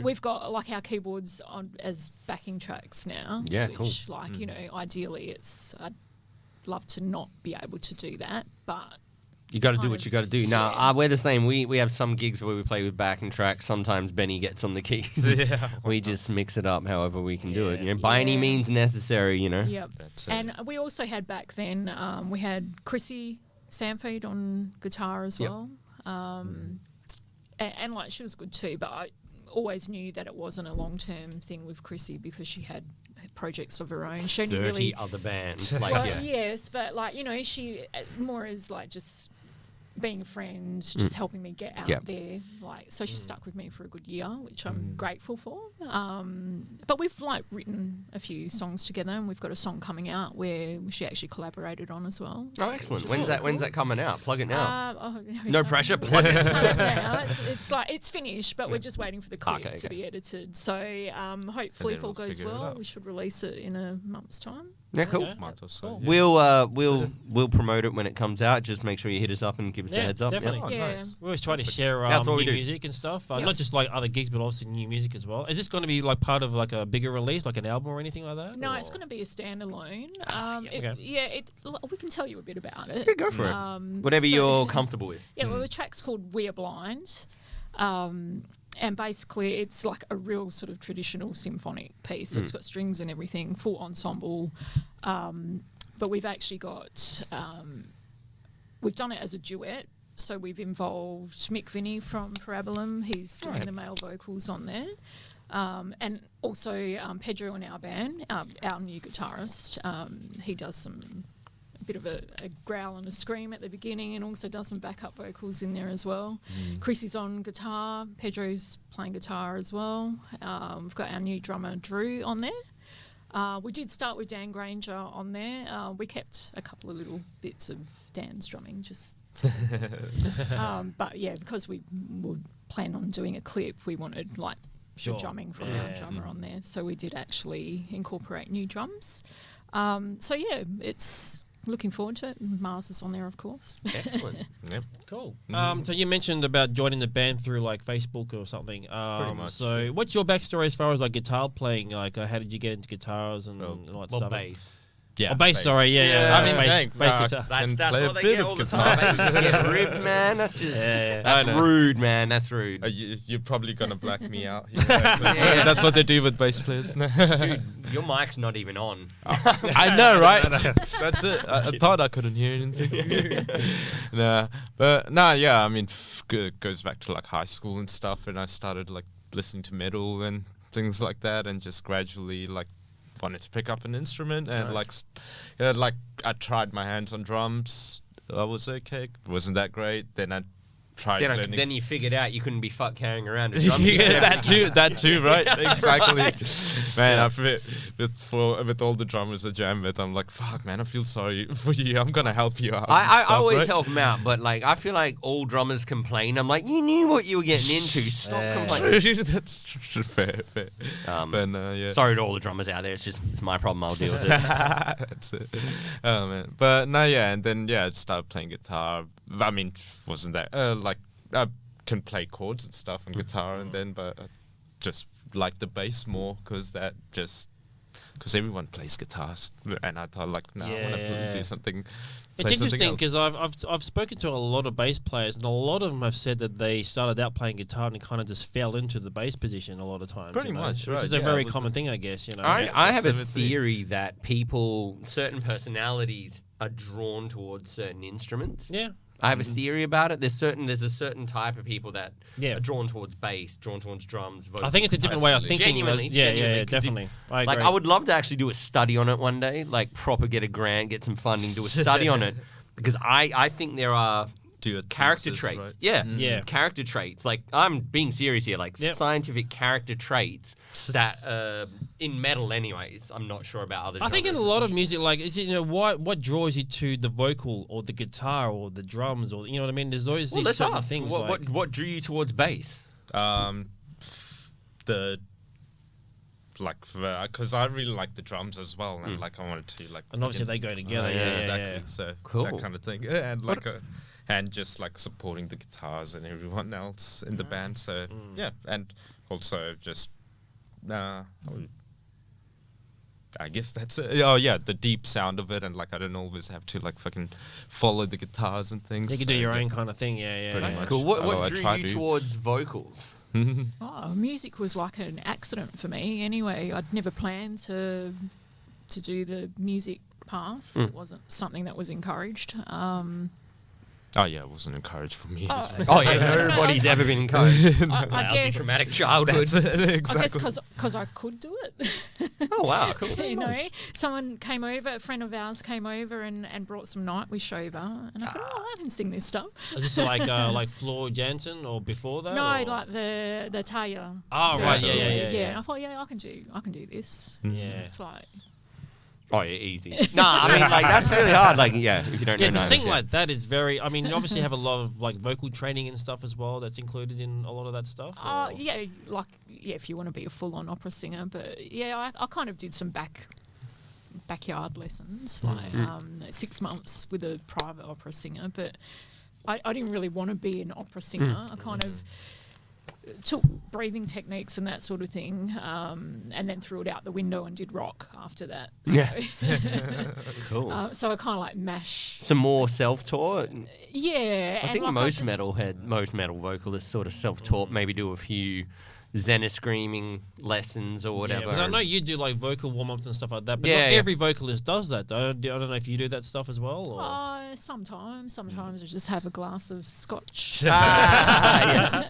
S3: We've got like our keyboards on as backing tracks now.
S2: Yeah,
S3: which, like you know, ideally I'd love to not be able to do that, but
S2: You got to do
S3: kind
S2: what
S3: of-
S2: you got to do. Now, we're the same. We have some gigs where we play with backing tracks. Sometimes Benny gets on the keys.
S4: Yeah.
S2: We just mix it up however we can do it. You know,
S1: Yeah.
S2: by any
S3: Yeah.
S2: means necessary. You know.
S3: Yep.
S4: That's it.
S3: And we also had back then, we had Chrissy Sanford on guitar as
S2: Yep.
S3: well. And like she was good too, but I always knew that it wasn't a long-term thing with Chrissy because she had projects of her own. She only
S2: 30
S3: really,
S2: other bands. Like
S3: well,
S2: yeah.
S3: yes, but like, you know, she more as like just being a friend, just helping me get out
S2: Yep.
S3: there. Like, so she stuck with me for a good year, which I'm grateful for. But we've like written a few songs together, and we've got a song coming out where she actually collaborated on as well.
S2: Oh,
S3: So-
S2: excellent.
S3: which is
S2: When's
S3: really
S2: that? When's
S3: cool.
S2: that coming out? Plug it now.
S3: No
S2: No pressure. Plug it.
S3: now. It's like it's finished, but we're just waiting for the clip
S2: Okay,
S3: to
S2: okay.
S3: be edited. So hopefully,
S4: then
S3: if all
S4: we'll
S3: goes
S4: figure it
S3: well,
S4: out.
S3: we should release it in a month's time.
S2: Yeah, cool.
S1: Okay.
S4: Month or so.
S1: Cool.
S4: yeah.
S2: We'll promote it when it comes out. Just make sure you hit us up and give us a
S1: Yeah,
S2: heads up.
S1: definitely.
S4: Oh,
S3: Yeah.
S4: nice.
S1: We always try to share
S2: That's what we
S1: new
S2: do.
S1: music and stuff,
S3: Yep.
S1: not just like other gigs, but also new music as well. Is this going to be like part of like a bigger release, like an album or anything like that?
S3: No,
S1: or?
S3: it's going to be a standalone.
S1: Okay.
S3: We can tell you a bit about it.
S2: Yeah, go for it. Whatever
S3: so-
S2: you're comfortable with.
S3: Yeah, well, the track's called We Are Blind. And basically, it's like a real sort of traditional symphonic piece. So it's got strings and everything, full ensemble. But we've actually got, we've done it as a duet. So we've involved Mick Vinnie from Parabolum. He's doing
S2: Right.
S3: the male vocals on there. And also Pedro in our band, our new guitarist. He does a bit of a growl and a scream at the beginning, and also does some backup vocals in there as well. Chrissy's on guitar, Pedro's playing guitar as well. We've got our new drummer Drew on there. We did start with Dan Granger on there. We kept a couple of little bits of Dan's drumming, just. But yeah, because we would plan on doing a clip, we wanted like
S1: Sure.
S3: the drumming from
S1: Yeah.
S3: our drummer on there, so we did actually incorporate new drums. So yeah, it's looking forward to it. Maaz is on there, of course.
S2: Excellent.
S4: Yep.
S1: Cool. So you mentioned about joining the band through like Facebook or something.
S4: Pretty much.
S1: So what's your backstory as far as like guitar playing? Like, how did you get into guitars and
S4: Well,
S1: all that
S2: Well,
S1: stuff?
S2: bass.
S1: Oh, bass. Sorry, yeah.
S2: Yeah.
S4: I mean,
S1: bass,
S4: hey,
S1: bass guitar.
S2: That's
S4: Can play
S2: what
S4: a
S2: they
S4: bit
S2: get
S4: of
S2: all the
S4: guitar.
S2: time. They just get ripped, man. That's just
S1: Yeah.
S2: that's
S4: I know.
S2: rude, man. That's rude.
S4: You're probably gonna black me out. Here, that's what they do with bass players.
S2: Dude, your mic's not even on.
S4: I know, right? That's it. I thought I couldn't hear anything. Nah, but nah, yeah. I mean, goes back to like high school and stuff, and I started like listening to metal and things like that, and just gradually like wanted to pick up an instrument, and
S2: Nice.
S4: like I tried my hands on drums. I was okay. Wasn't that great. Then I tried learning.
S2: Then you figured out you couldn't be fucked carrying around a drum kit.
S4: Yeah, that too, right? Exactly. Man, I feel with all the drummers I jam with, I'm like, fuck, man, I feel sorry for you. I'm gonna help you out.
S2: I always help them out, but like I feel like all drummers complain. I'm like, you knew what you were getting into. Stop complaining.
S4: That's fair. But yeah.
S2: Sorry to all the drummers out there. It's my problem. I'll deal with it.
S4: That's it. Oh man, but no, yeah, and then I started playing guitar. I mean, wasn't that like I can play chords and stuff on guitar, and then but I just like the bass more because everyone plays guitars, and I thought like, no, I want to do something.
S1: It's interesting because I've spoken to a lot of bass players, and a lot of them have said that they started out playing guitar and kind of just fell into the bass position a lot of times.
S4: Pretty much, right?
S1: Which is a very common thing, I guess.
S2: I have a theory that certain personalities are drawn towards certain instruments.
S1: Yeah.
S2: I have a theory about it. There's a certain type of people that
S1: are
S2: drawn towards bass, drawn towards drums, vocals.
S1: I think it's a different way of thinking.
S2: Genuinely,
S1: Definitely. I agree.
S2: Like, I would love to actually do a study on it one day, like proper get a grant, get some funding, do a study on it, because I think there are character traits.
S4: Right?
S2: Yeah. Character traits. Like, I'm being serious here, like scientific character traits that in metal anyways, I'm not sure about other genres.
S1: I think in a lot of music, like, what draws you to the vocal or the guitar or the drums, or, you know what I mean? There's always these certain things.
S2: What drew you towards bass?
S4: Because I really like the drums as well, and like I wanted to like.
S1: And obviously they go together.
S4: Exactly.
S1: Yeah.
S4: So
S2: cool.
S4: That kind of thing, and like and just like supporting the guitars and everyone else in the band. So and also just I guess that's it. Oh yeah, the deep sound of it, and like I don't always have to like fucking follow the guitars and things.
S1: You can do your own kind of thing.
S4: Pretty much.
S2: Cool. What drew you towards vocals?
S3: Music was like an accident for me. Anyway, I'd never planned to do the music path. It wasn't something that was encouraged.
S4: Oh yeah, it wasn't encouraged for me.
S2: Nobody's ever been encouraged.
S3: I guess
S2: Traumatic childhood.
S4: Exactly.
S3: I guess because I could do it.
S2: Oh wow, cool.
S3: Someone came over, a friend of ours came over and brought some Nightwish over, and I thought, I can sing this stuff.
S1: Is this like Floyd Jansen or before that?
S3: No,
S1: or?
S3: like the Taya.
S1: Oh right, yeah.
S3: And I thought, I can do this.
S1: Yeah,
S3: it's like.
S2: Oh, yeah, easy. I mean, like, that's really hard. Like, if you don't know.
S1: Yeah, to sing like that is very... I mean, you obviously have a lot of, like, vocal training and stuff as well that's included in a lot of that stuff?
S3: If you want to be a full-on opera singer. But, I kind of did some backyard lessons, like 6 months with a private opera singer. But I didn't really want to be an opera singer. I kind of took breathing techniques and that sort of thing, and then threw it out the window and did rock after that. So.
S2: Cool.
S3: So I kind of like mash.
S2: Some more self-taught.
S3: Yeah.
S2: I think most metal vocalists sort of self-taught. Maybe do a few Zenith screaming lessons or whatever.
S1: Because I know you do like vocal warm-ups and stuff like that, but not every vocalist does that. I don't know if you do that stuff as well. Or?
S3: Sometimes I just have a glass of scotch.
S1: That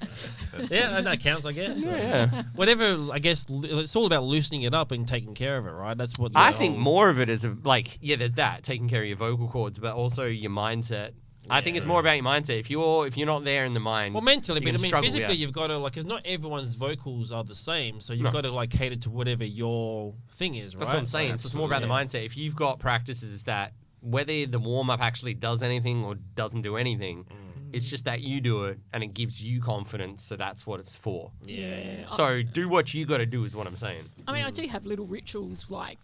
S1: counts, I guess.
S2: Yeah.
S1: Whatever, I guess it's all about loosening it up and taking care of it, right? That's what
S2: I think more of it is there's that, taking care of your vocal cords, but also your mindset. I think it's more about your mindset. If you're not there in the mind,
S1: well, mentally, but I mean,
S2: struggle,
S1: physically, you've got to because not everyone's vocals are the same, so you've got to like cater to whatever your thing is, right?
S2: That's what I'm saying. So it's more about the mindset. If you've got practices that whether the warm up actually does anything or doesn't do anything, it's just that you do it and it gives you confidence. So that's what it's for.
S1: Yeah.
S2: So do what you got to do is what I'm saying.
S3: I mean, I do have little rituals like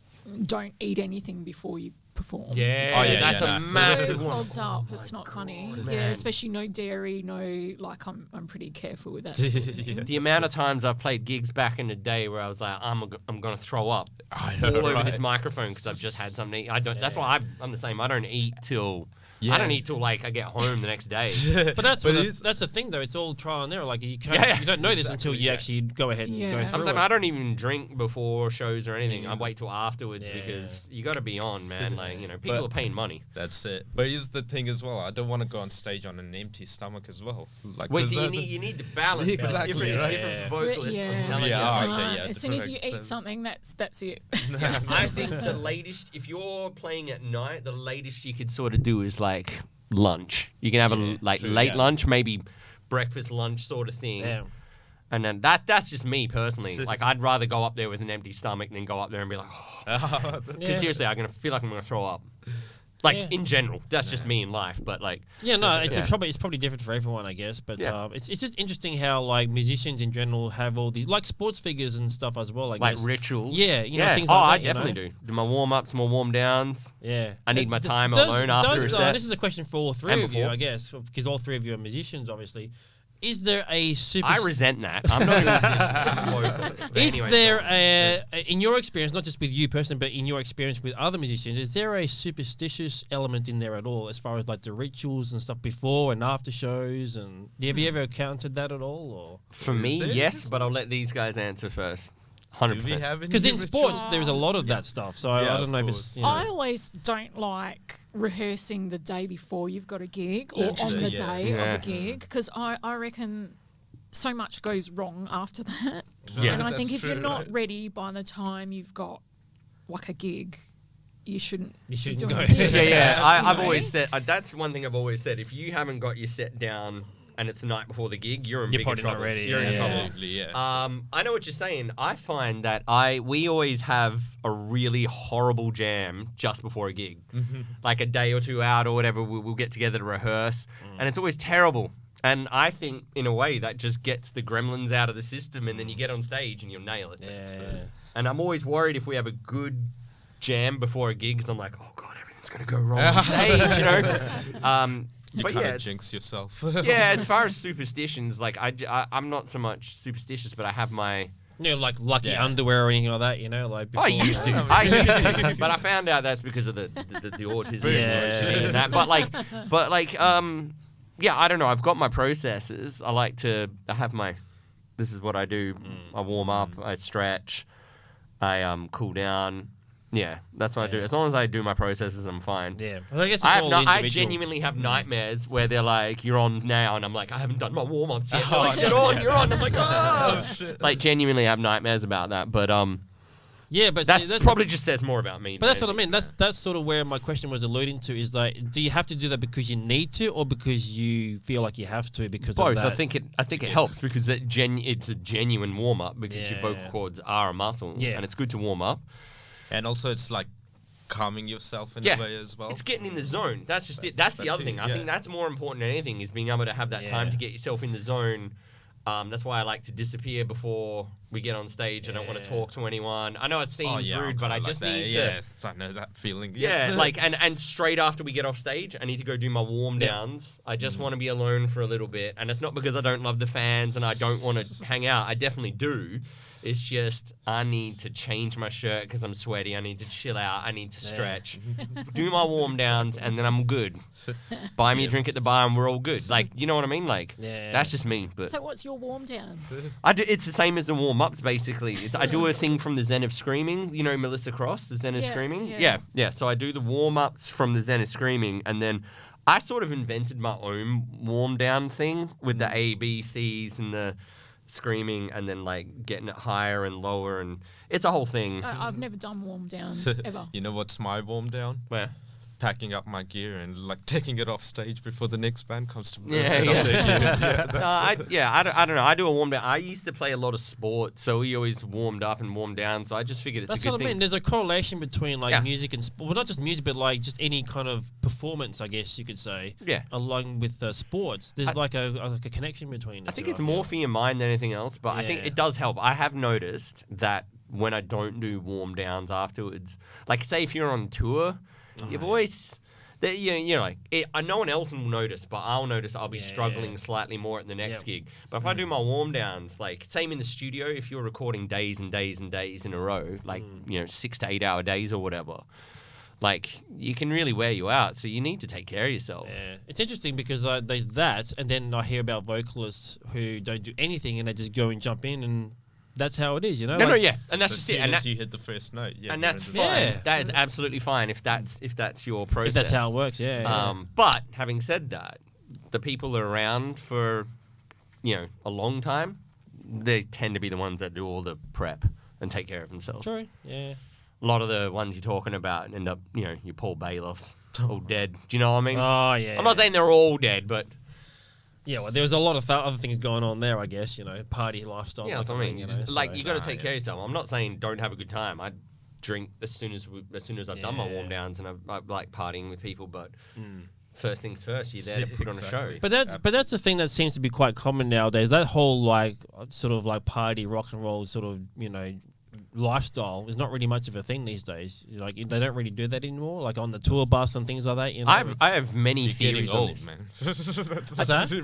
S3: don't eat anything before you perform.
S2: That's a massive one.
S3: Clogged up. It's not funny. Yeah, especially no dairy, I'm pretty careful with that. Sort of thing.
S2: The amount of times I've played gigs back in the day where I was like, I'm going to throw up all over this microphone because I've just had something to eat. That's why I'm the same. I don't eat till I don't eat till like I get home the next day.
S1: But that's the thing though. It's all trial and error. Like you don't know this until you actually go ahead and go through it.
S2: I don't even drink before shows or anything. I wait till afterwards because you got to be on, man. Like people are paying money.
S4: That's it. But here's the thing as well. I don't want to go on stage on an empty stomach as well. Like,
S2: you need the balance.
S4: Exactly.
S2: It's different for vocalists.
S3: As soon as you eat something, that's it.
S2: I think the latest, if you're playing at night, the latest you could sort of do is like lunch. You can have late lunch, maybe breakfast, lunch sort of thing.
S1: Yeah.
S2: And then that's just me personally. Like, I'd rather go up there with an empty stomach than go up there and be like, oh. Because seriously, I'm going to feel like I'm going to throw up. Like, in general. That's just me in life. But, like...
S1: Yeah, no, it's probably different for everyone, I guess. But it's just interesting how, like, musicians in general have all these... Like, sports figures and stuff as well, I guess.
S2: Like rituals.
S1: Yeah, you know, things like that.
S2: I definitely do. Do my warm-ups, my warm-downs.
S1: Yeah.
S2: I need my time alone after a set.
S1: This is a question for all three of you, I guess, because all three of you are musicians, obviously. Is there a super...
S2: I resent that. I'm not a musician. I'm a vocalist.
S1: Is there in your experience, not just with you personally, but in your experience with other musicians, is there a superstitious element in there at all, as far as like the rituals and stuff before and after shows? And have you ever encountered that at all? Or
S2: for me, yes, but I'll let these guys answer first. 100%.
S1: Because in sports, there's a lot of that stuff. So I don't know if it's... You know.
S3: I always don't like rehearsing the day before you've got a gig or on the day of a gig, because I reckon so much goes wrong after that.
S2: Yeah.
S3: And I think if you're not ready by the time you've got like a gig, you shouldn't
S1: go.
S2: I've always said, that's one thing I've always said. If you haven't got your set down and it's the night before the gig, you're in bigger
S1: probably
S2: trouble.
S1: Not ready.
S2: You're in trouble.
S4: Absolutely, yeah.
S2: I know what you're saying. I find that we always have a really horrible jam just before a gig. Like a day or two out or whatever, we'll get together to rehearse. And it's always terrible. And I think, in a way, that just gets the gremlins out of the system, and then you get on stage and you'll nail it.
S1: Yeah.
S2: And I'm always worried if we have a good jam before a gig, because I'm like, oh, God, everything's going to go wrong on stage, you know?
S4: You
S2: but
S4: kind of jinx yourself.
S2: Yeah, as far as superstitions, like I'm not so much superstitious, but I have my...
S1: You know, like lucky underwear or anything like that, you know? Like before.
S2: I used to. But I found out that's because of the autism and that. Yeah, I don't know. I've got my processes. I have my... This is what I do. I warm up, I stretch, I cool down. Yeah, that's what I do. As long as I do my processes, I'm fine.
S1: Yeah, well, I guess I
S2: genuinely have nightmares where they're like, "You're on now," and I'm like, "I haven't done my warm ups yet." Like, you're on. I'm like, "Oh shit!" Like, genuinely have nightmares about that. But
S1: yeah, but
S2: that's probably just says more about me.
S1: But that's what I mean. That's sort of where my question was alluding to. Is like, do you have to do that because you need to, or because you feel like you have to? Because
S2: both.
S1: Of that?
S2: I think it helps because it's a genuine warm up because your vocal cords are a muscle, and it's good to warm up. And
S4: also, it's like calming yourself in a way as well.
S2: It's getting in the zone. That's just it. That's the other thing. I think that's more important than anything, is being able to have that time to get yourself in the zone. That's why I like to disappear before we get on stage. I don't want to talk to anyone. I know it seems rude, but I just need to...
S4: Yeah, I know that feeling.
S2: Yeah, like, and straight after we get off stage, I need to go do my warm downs. I just want to be alone for a little bit. And it's not because I don't love the fans and I don't want to hang out. I definitely do. It's just, I need to change my shirt because I'm sweaty. I need to chill out. I need to stretch. Do my warm downs, and then I'm good. Buy me a drink at the bar, and we're all good. Like, you know what I mean? Like, that's just me. But
S3: so what's your warm downs?
S2: It's the same as the warm ups, basically. I do a thing from the Zen of Screaming. You know Melissa Cross, the Zen of Screaming? Yeah. So I do the warm ups from the Zen of Screaming, and then I sort of invented my own warm down thing with the A, B, C's, and the screaming, and then like getting it higher and lower, and it's a whole thing.
S3: I've never done warm downs ever.
S4: You know what's my warm down?
S2: Where?
S4: Packing up my gear and like taking it off stage before the next band comes to
S2: set
S4: up their gear.
S2: I don't know. I do a warm down. I used to play a lot of sport, so we always warmed up and warmed down. So I just figured it's a good thing.
S1: That's what I mean. There's a correlation between like music and sport. Well, not just music, but like just any kind of performance, I guess you could say.
S2: Yeah.
S1: Along with sports, there's like a connection between the
S2: I think
S1: two,
S2: it's more for your mind than anything else, but I think it does help. I have noticed that when I don't do warm downs afterwards, like say if you're on tour, your voice... no one else will notice, but I'll notice I'll be struggling slightly more at the next gig. But if I do my warm downs, like same in the studio, if you're recording days and days and days in a row, like 6 to 8 hour days or whatever, like you can really wear you out. So you need to take care of yourself.
S1: Yeah, it's interesting because there's that, and then I hear about vocalists who don't do anything and they just go and jump in and. That's how it is, you know.
S2: And that's just it.
S4: As soon as you hit the first note,
S2: and that's fine. That is absolutely fine if that's your process.
S1: If that's how it works,
S2: But having said that, the people that are around for, a long time, they tend to be the ones that do all the prep and take care of themselves.
S1: True. Yeah.
S2: A lot of the ones you're talking about end up, your Paul Bailiffs, all dead. Do you know what I mean?
S1: Oh yeah.
S2: I'm not saying they're all dead, but.
S1: Yeah, well, there was a lot of other things going on there, I guess. Party lifestyle.
S2: Yeah, that's what I mean. You
S1: so,
S2: you got to take care of yourself. I'm not saying don't have a good time. I drink as soon as I've done my warm downs, and I like partying with people. But first things first, you're there to put on a show.
S1: But that's the thing that seems to be quite common nowadays. That whole sort of party rock and roll sort of lifestyle is not really much of a thing these days. They don't really do that anymore. Like on the tour bus and things like that.
S2: I have many
S4: You're getting
S2: theories on
S4: old,
S2: this.
S4: man.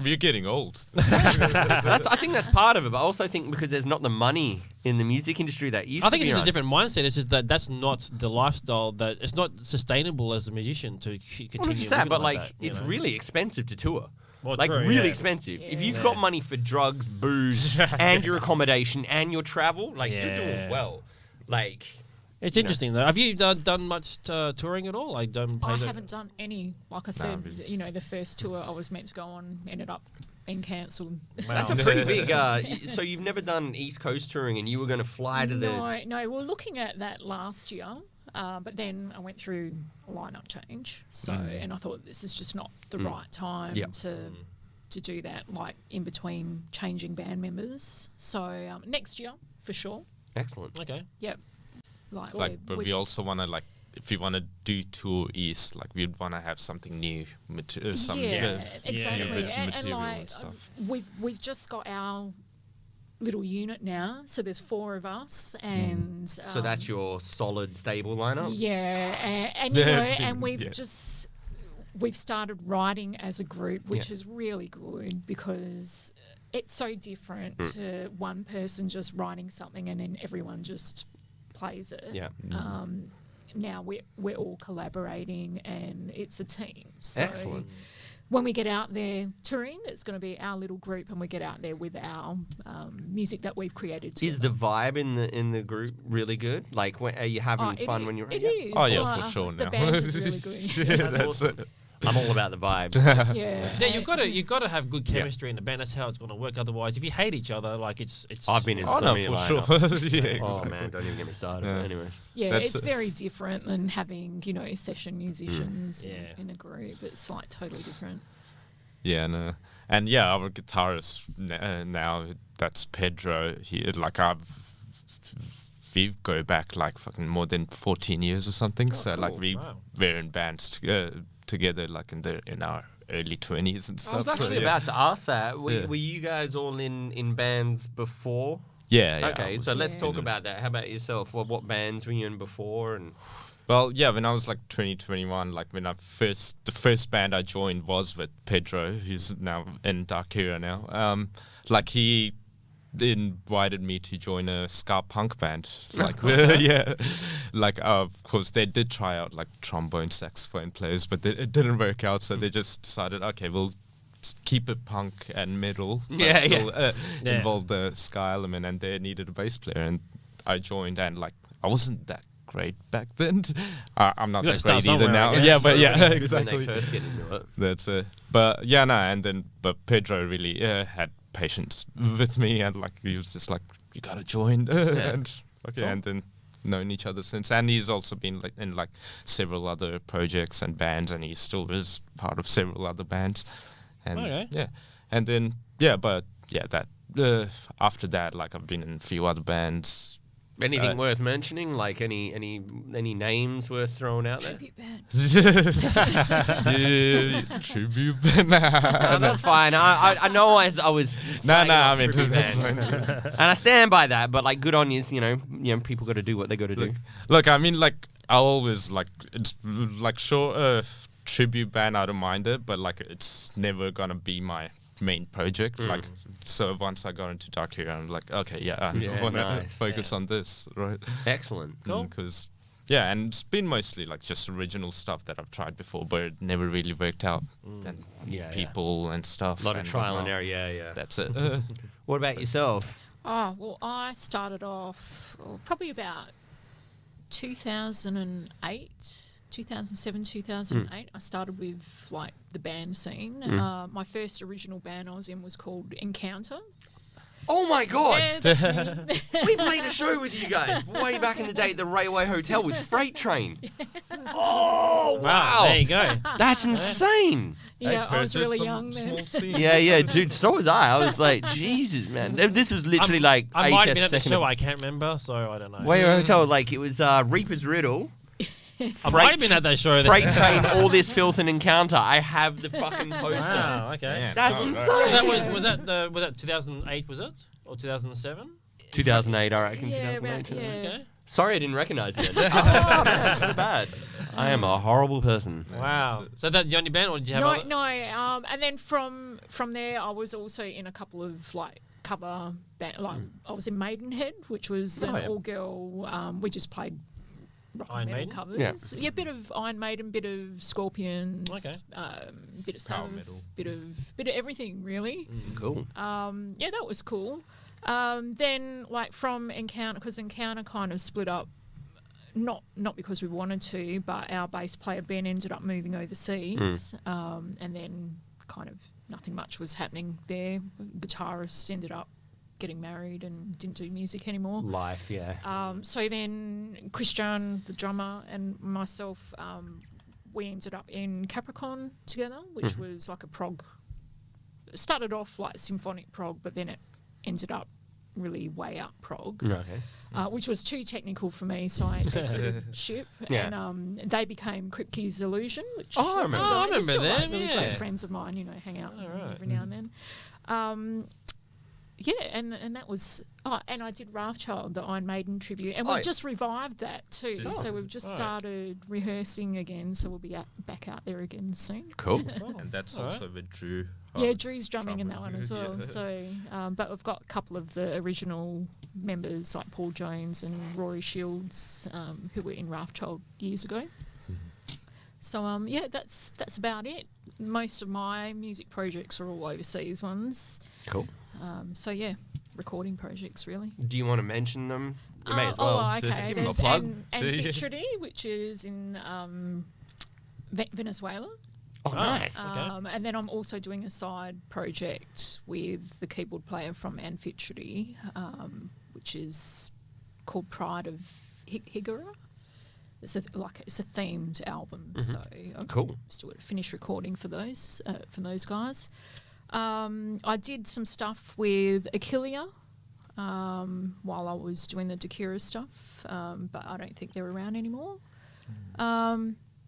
S4: You're getting old.
S2: I think that's part of it, but I also think because there's not the money in the music industry that used to be.
S1: I think it's a different mindset. It's just that's not the lifestyle, that it's not sustainable as a musician to continue.
S2: Not just that, but
S1: that,
S2: it's really expensive to tour.
S1: Well,
S2: Really expensive.
S3: Yeah.
S2: If you've got money for drugs, booze, and your accommodation and your travel, you're doing well.
S1: It's interesting though. Have you done much touring at all?
S3: I haven't done any. Like I said, the first tour I was meant to go on ended up being cancelled.
S1: Wow.
S2: That's a pretty big. So you've never done East Coast touring, and you were going to fly to the.
S3: No, we were looking at that last year. But then I went through a lineup change, and I thought this is just not the right time to do that, in between changing band members. So next year for sure.
S2: Excellent.
S1: Okay.
S3: Yep.
S4: But we also want to if we want to do tour East, we'd want to have something new,
S3: exactly.
S4: material and stuff.
S3: We've just got our little unit now, so there's 4 of us, and
S2: so that's your solid, stable lineup.
S3: Yeah, and we've started writing as a group, which is really good because it's so different to one person just writing something and then everyone just plays it.
S2: Yeah.
S3: Now we're all collaborating and it's a team. So
S2: excellent.
S3: When we get out there touring, it's going to be our little group, and we get out there with our music that we've created together.
S2: Is the vibe in the group really good? Are you having fun when you're?
S3: It is.
S4: Oh yeah, for sure.
S3: The
S4: Now
S3: band is really good.
S2: That's awesome. I'm all about the vibe.
S3: Yeah,
S1: you've got to have good chemistry in the band. That's how it's going to work. Otherwise, if you hate each other, it's.
S2: I've been in so many
S4: for
S2: lineups.
S4: sure.
S2: Oh man, don't even get me started.
S4: Yeah.
S2: Anyway.
S3: Yeah, it's very different than having session musicians in a group. It's totally different.
S4: Yeah, no. And our guitarist now, that's Pedro. We go back fucking more than 14 years or something. So
S1: cool.
S4: we were in bands together in our early 20s and stuff.
S2: I was actually about to ask that. Were you guys all in bands before?
S4: Yeah.
S2: Okay, so let's talk about that. How about yourself? What bands were you in before? And
S4: well, yeah, when I was 20, 21, when the first band I joined was with Pedro, who's now in Darkyra now. He invited me to join a ska punk band. Of course they did try out trombone, saxophone players, but it didn't work out. So they just decided, okay, we'll keep it punk and metal, but still involve the ska element. And they needed a bass player, and I joined. And I wasn't that great back then. I'm not that great either now. Exactly.
S2: When they first get into it.
S4: That's it. But but Pedro really had patience with me, and he was just you gotta join, and then known each other since. And he's also been in several other projects and bands, and he still is part of several other bands. And and then that after that, I've been in a few other bands.
S2: Anything worth mentioning? Any names worth throwing out there?
S3: Tribute band.
S4: Tribute band.
S2: No, that's fine. I know I was.
S4: I mean,
S2: tribute
S4: that's
S2: bands.
S4: fine.
S2: And I stand by that. But good on you. People got to do what they got to do.
S4: Look, I mean, I always it's sure tribute band. I don't mind it, but it's never gonna be my main project. So once I got into Darkyra, I'm okay, I want to focus on this, right?
S2: Excellent.
S1: Cool.
S4: Because and it's been mostly just original stuff that I've tried before, but it never really worked out. And people and stuff.
S2: A lot of trial and error. Yeah.
S4: That's it.
S2: What about yourself?
S3: Oh, well, I started off probably about 2008. 2007, 2008, I started with the band scene. My first original band I was in was called Encounter.
S2: Oh my god!
S3: Yeah, that's me.
S2: We played a show with you guys way back in the day at the Railway Hotel with Freight Train. Oh wow!
S1: There you go.
S2: That's insane.
S3: Yeah, I was really young then.
S2: Yeah, dude. So was I. I was like, Jesus, man. This was literally like.
S1: I might have been at the
S2: second
S1: show. I can't remember, so I don't know.
S2: Railway Hotel, like it was Reaper's Riddle.
S1: I might have been at that show.
S2: Freight Train, All This Filth and Encounter. I have the fucking poster.
S1: Wow. Okay.
S4: Yeah,
S2: That's
S4: cool,
S2: insane.
S4: right?
S1: Was that 2008? Was it or 2007?
S2: 2008, I reckon.
S3: Yeah,
S2: 2008.
S3: yeah.
S1: Okay.
S2: Sorry, I didn't recognize you. Oh, that's so bad. I am a horrible person.
S1: Wow. So that the only band, or did you have?
S3: No. And then from there, I was also in a couple of like cover band. Like I was in Maidenhead, which was an all-girl. We just played rock
S1: Iron
S3: and metal
S1: Maiden?
S3: covers. Yeah, bit of Iron Maiden, bit of Scorpions.
S1: Okay.
S3: Bit of
S4: Power
S3: Sabbath,
S4: metal.
S3: bit of everything really.
S2: Cool.
S3: Yeah, that was cool. Then like from Encounter, because Encounter kind of split up, not because we wanted to, but our bass player Ben ended up moving overseas, and then kind of nothing much was happening there. Guitarist ended up getting married and didn't do music anymore.
S2: Life, yeah.
S3: So then Christian, the drummer, and myself, we ended up in Capricorn together, which was like a prog. It started off like symphonic prog, but then it ended up really way up prog,
S2: Okay.
S3: which was too technical for me, so I exited ship.
S2: Yeah.
S3: And they became Kripke's Illusion, which
S2: Oh, I
S3: is
S2: remember.
S3: still,
S1: I
S3: it's
S1: remember
S3: still, like,
S1: them,
S3: really
S1: yeah.
S3: great friends of mine, hang out
S1: right.
S3: every now and then. Yeah, and that was... Oh, and I did Wrathchild, the Iron Maiden tribute, and we've just revived that too.
S1: Oh,
S3: so we've just
S1: right.
S3: started rehearsing again, so we'll be back out there again soon.
S2: Cool.
S4: And that's
S1: Alright.
S4: also with Drew.
S3: Yeah, Drew's drumming in that
S4: drumming,
S3: one as well.
S4: yeah.
S3: So, but we've got a couple of the original members like Paul Jones and Rory Shields, who were in Wrathchild years ago. So, yeah, that's about it. Most of my music projects are all overseas ones.
S2: Cool.
S3: So yeah, recording projects really.
S2: Do you want to mention them? You may as well.
S3: Oh, okay.
S2: Give them a
S3: There's
S2: plug.
S3: Amphitrity, which is in Venezuela.
S2: Oh, nice.
S1: Okay.
S3: And then I'm also doing a side project with the keyboard player from Amphitrity, which is called Pride of Higura. It's a themed album, so I'm
S2: Cool.
S3: still got to finish recording for those guys. I did some stuff with Achillea while I was doing the Darkyra stuff, but I don't think they're around anymore.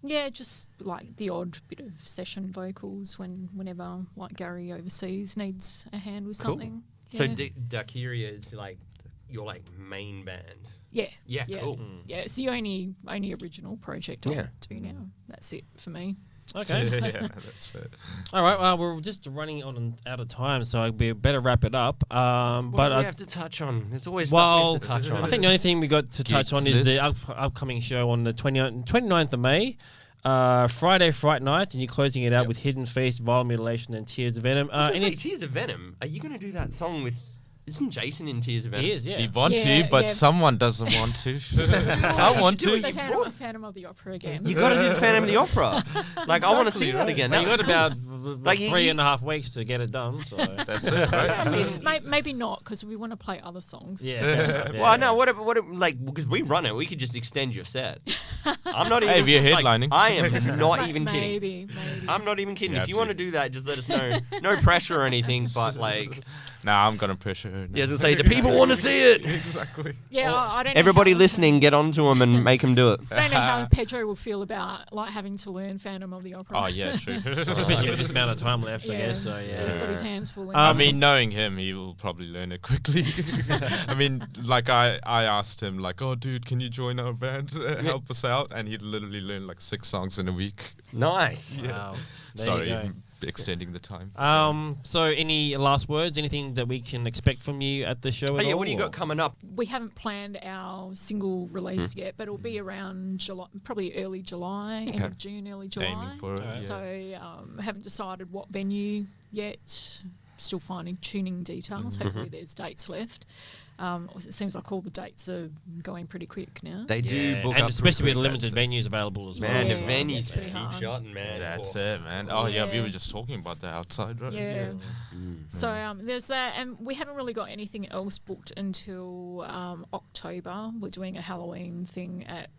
S3: Yeah, just like the odd bit of session vocals whenever like Gary overseas needs a hand with
S2: Cool.
S3: something.
S2: So
S3: Yeah.
S2: Darkyra is like your like main band.
S3: Yeah.
S2: Yeah, cool.
S3: Yeah, it's the only original project I do now. That's it for me.
S1: Okay.
S4: Yeah, that's fair.
S1: All right. Well, we're just running out of time, so we better wrap it up.
S2: What
S1: But
S2: do we have to touch on? There's always stuff we have to touch on.
S1: I think the only thing we got to touch on is the upcoming show on the 29th of May. Friday, Fright Night, and you're closing it out with Hidden Feast, Vile Mutilation, and Tears of Venom.
S2: Tears of Venom. Are you going to do that song with... Isn't Jason in Tears of Venom?
S1: He is, yeah.
S4: You want
S3: Yeah,
S4: to, but
S3: yeah.
S4: someone doesn't want to. I want
S2: do
S4: to.
S2: it.
S3: The Phantom of the Opera again.
S2: You got to do the Phantom of the Opera. Like, I want to see that again.
S1: Well, you got about
S2: Like,
S1: 3.5 weeks to get it done. So
S4: That's it, right?
S3: I mean, maybe not, because we want to play other songs.
S1: yeah.
S2: Well, no, like, because we run it, we could just extend your set. I'm not even...
S4: Hey, if you're
S2: like,
S4: headlining.
S2: I am not even kidding.
S3: Maybe.
S2: I'm not even kidding.
S4: You
S2: If you
S4: have
S2: want to
S4: to.
S2: do that, just let us know. No pressure or anything, but like...
S4: Nah, I'm gonna pressure her.
S2: Yeah, I was going to say, the people want to see it.
S4: Exactly.
S3: Yeah, I don't know
S2: Everybody
S3: how-
S2: listening, get onto them and make them do it.
S3: I don't know how Pedro will feel about like having to learn Phantom of the Opera.
S4: Oh, yeah, true.
S1: Especially with this amount of time left, I
S3: Yeah.
S1: guess. So yeah.
S3: He's got his hands full.
S4: I mean, knowing him, he will probably learn it quickly. I mean, like, I asked him, like, oh, dude, can you join our band? Help us out. And he'd literally learn, like, 6 songs in a week.
S2: Nice.
S1: Wow. There
S4: Sorry,
S1: you go.
S4: extending the time.
S1: So any last words? Anything that we can expect from you at the show?
S2: Oh,
S1: at
S2: yeah,
S1: all,
S2: what do you
S1: or?
S2: got coming up?
S3: we haven't planned our single release yet, but it'll be around July, probably early July, end of June, early July.
S4: Aiming for it.
S1: Alright.
S3: So haven't decided what venue yet. Still tuning details. Hopefully there's dates left. It seems like all the dates are going pretty quick now.
S2: They do
S1: Yeah,
S2: book
S1: and
S2: up
S1: especially with
S2: pretty
S1: limited
S2: quick.
S1: venues available as well.
S2: Man,
S3: Yeah,
S2: the venues
S3: that's
S2: just
S3: pretty
S2: keep
S3: hard.
S2: shutting, man.
S4: That's
S2: Oh.
S4: it, man. Oh, yeah, we
S3: Yeah.
S4: were just talking about the outside, right?
S3: Yeah. So there's that, and we haven't really got anything else booked until October. We're doing a Halloween thing at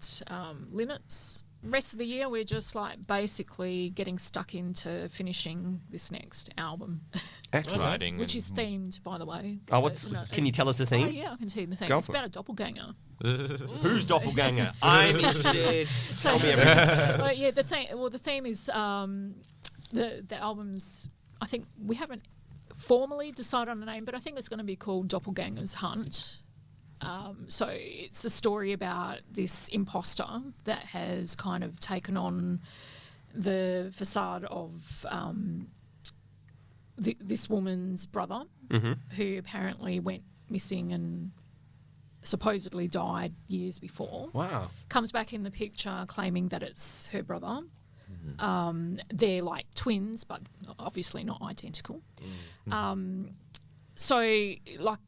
S3: Linnets. Rest of the year, we're just like basically getting stuck into finishing this next album,
S2: Excellent.
S3: which is themed, by the way.
S2: Oh,
S3: So
S2: can you tell us the theme?
S3: Oh, yeah, I can tell you the theme.
S2: Go
S3: It's
S2: for
S3: about a doppelganger.
S2: Who's doppelganger? I'm interested. Tell me everything.
S3: Yeah, the theme is the album's. I think we haven't formally decided on a name, but I think it's going to be called Doppelganger's Hunt. So it's a story about this imposter that has kind of taken on the facade of this woman's brother, who apparently went missing and supposedly died years before.
S2: Wow.
S3: Comes back in the picture claiming that it's her brother. They're like twins, but obviously not identical. So, like,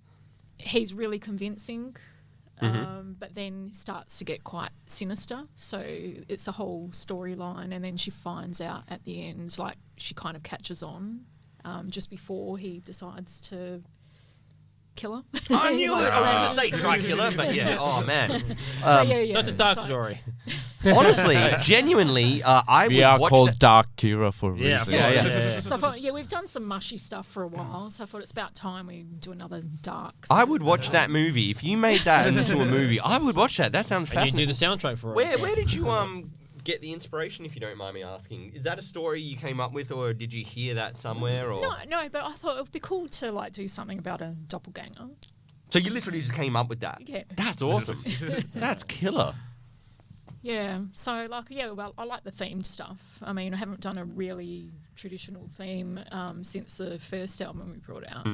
S3: he's really convincing, but then starts to get quite sinister. So it's a whole storyline, and then she finds out at the end, like, she kind of catches on just before he decides to kill her.
S2: I knew it. I was going to say Dracula, but yeah. Oh, man.
S1: That's a dark story.
S2: Honestly, genuinely,
S4: We are called Darkyra for a reason.
S2: Yeah.
S3: So I thought, we've done some mushy stuff for a while, so I thought it's about time we do another dark.
S2: I would watch that movie. If you made that into a movie, I would watch that. That sounds
S1: And you
S2: fascinating.
S1: do the soundtrack for it.
S2: Where did you get the inspiration, if you don't mind me asking? Is that a story you came up with, or did you hear that somewhere? Or
S3: No, but I thought it would be cool to like do something about a doppelganger.
S2: So you literally just came up with that?
S3: Yeah.
S2: That's awesome. That's killer.
S3: Yeah, so well, I like the themed stuff. I mean, I haven't done a really traditional theme since the first album we brought out.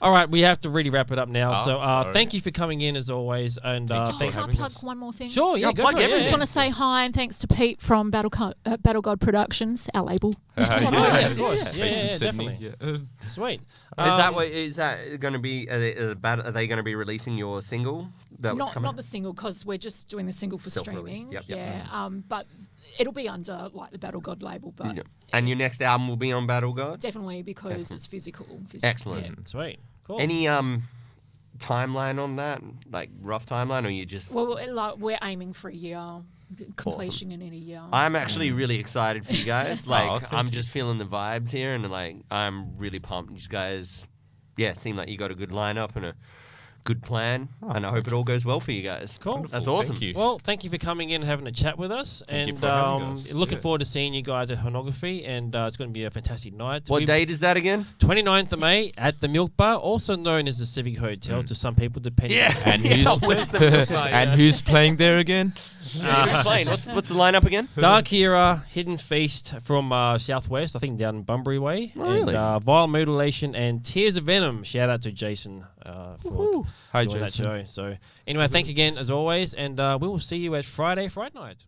S1: All right, we have to really wrap it up now.
S4: Oh,
S1: So
S4: sorry.
S1: thank you for coming in as always. And
S4: Thank you for
S1: thank
S3: Can I
S4: having
S3: plug
S4: us.
S3: one more thing?
S1: Sure, yeah,
S2: Yeah,
S1: go
S2: plug
S1: for it.
S2: everything.
S3: I just want to say hi and thanks to Pete from Battle God Productions, our label.
S1: yeah, of course. Yeah,
S4: Based in
S1: yeah,
S4: Sydney.
S1: definitely.
S4: Yeah.
S1: Sweet.
S2: Is that going to be? Are they going to be releasing your single?
S3: Not the single, because we're just doing the single for
S2: Self-released,
S3: streaming.
S2: yep.
S3: Yeah, but it'll be under like the Battle God label. But
S2: And your next album will be on Battle God?
S3: definitely because it's physical.
S2: Excellent.
S3: Yeah.
S1: Sweet. Cool.
S2: Any timeline on that? Like rough timeline, or you just?
S3: Well, like we're aiming for a year completion in a year.
S2: I'm
S3: so-
S2: actually really excited for you guys. Like,
S4: thank
S2: I'm
S4: you.
S2: just feeling the vibes here, and like, I'm really pumped. You guys, seem like you got a good lineup and a good plan, and I hope it all goes well for you guys.
S1: Cool.
S2: That's
S4: Thank
S2: awesome.
S4: you.
S1: Well, thank you for coming in and having a chat with us.
S4: Thank you
S1: and
S4: for having us.
S1: looking
S4: Yeah.
S1: forward to seeing you guys at Hornography, and it's going to be a fantastic night.
S2: What date is that again?
S1: 29th of May at the Milk Bar, also known as the Civic Hotel to some people, depending.
S4: And who's playing there again?
S2: Explain. What's the lineup again?
S1: Darkyra, Hidden Feast from Southwest, I think down Bunbury Way.
S2: Oh, really?
S1: And Vile Mutilation and Tears of Venom. Shout out to Jason for
S4: Hi,
S1: doing that
S4: Jason.
S1: show. So anyway, thank you again as always, and we will see you at Friday Night.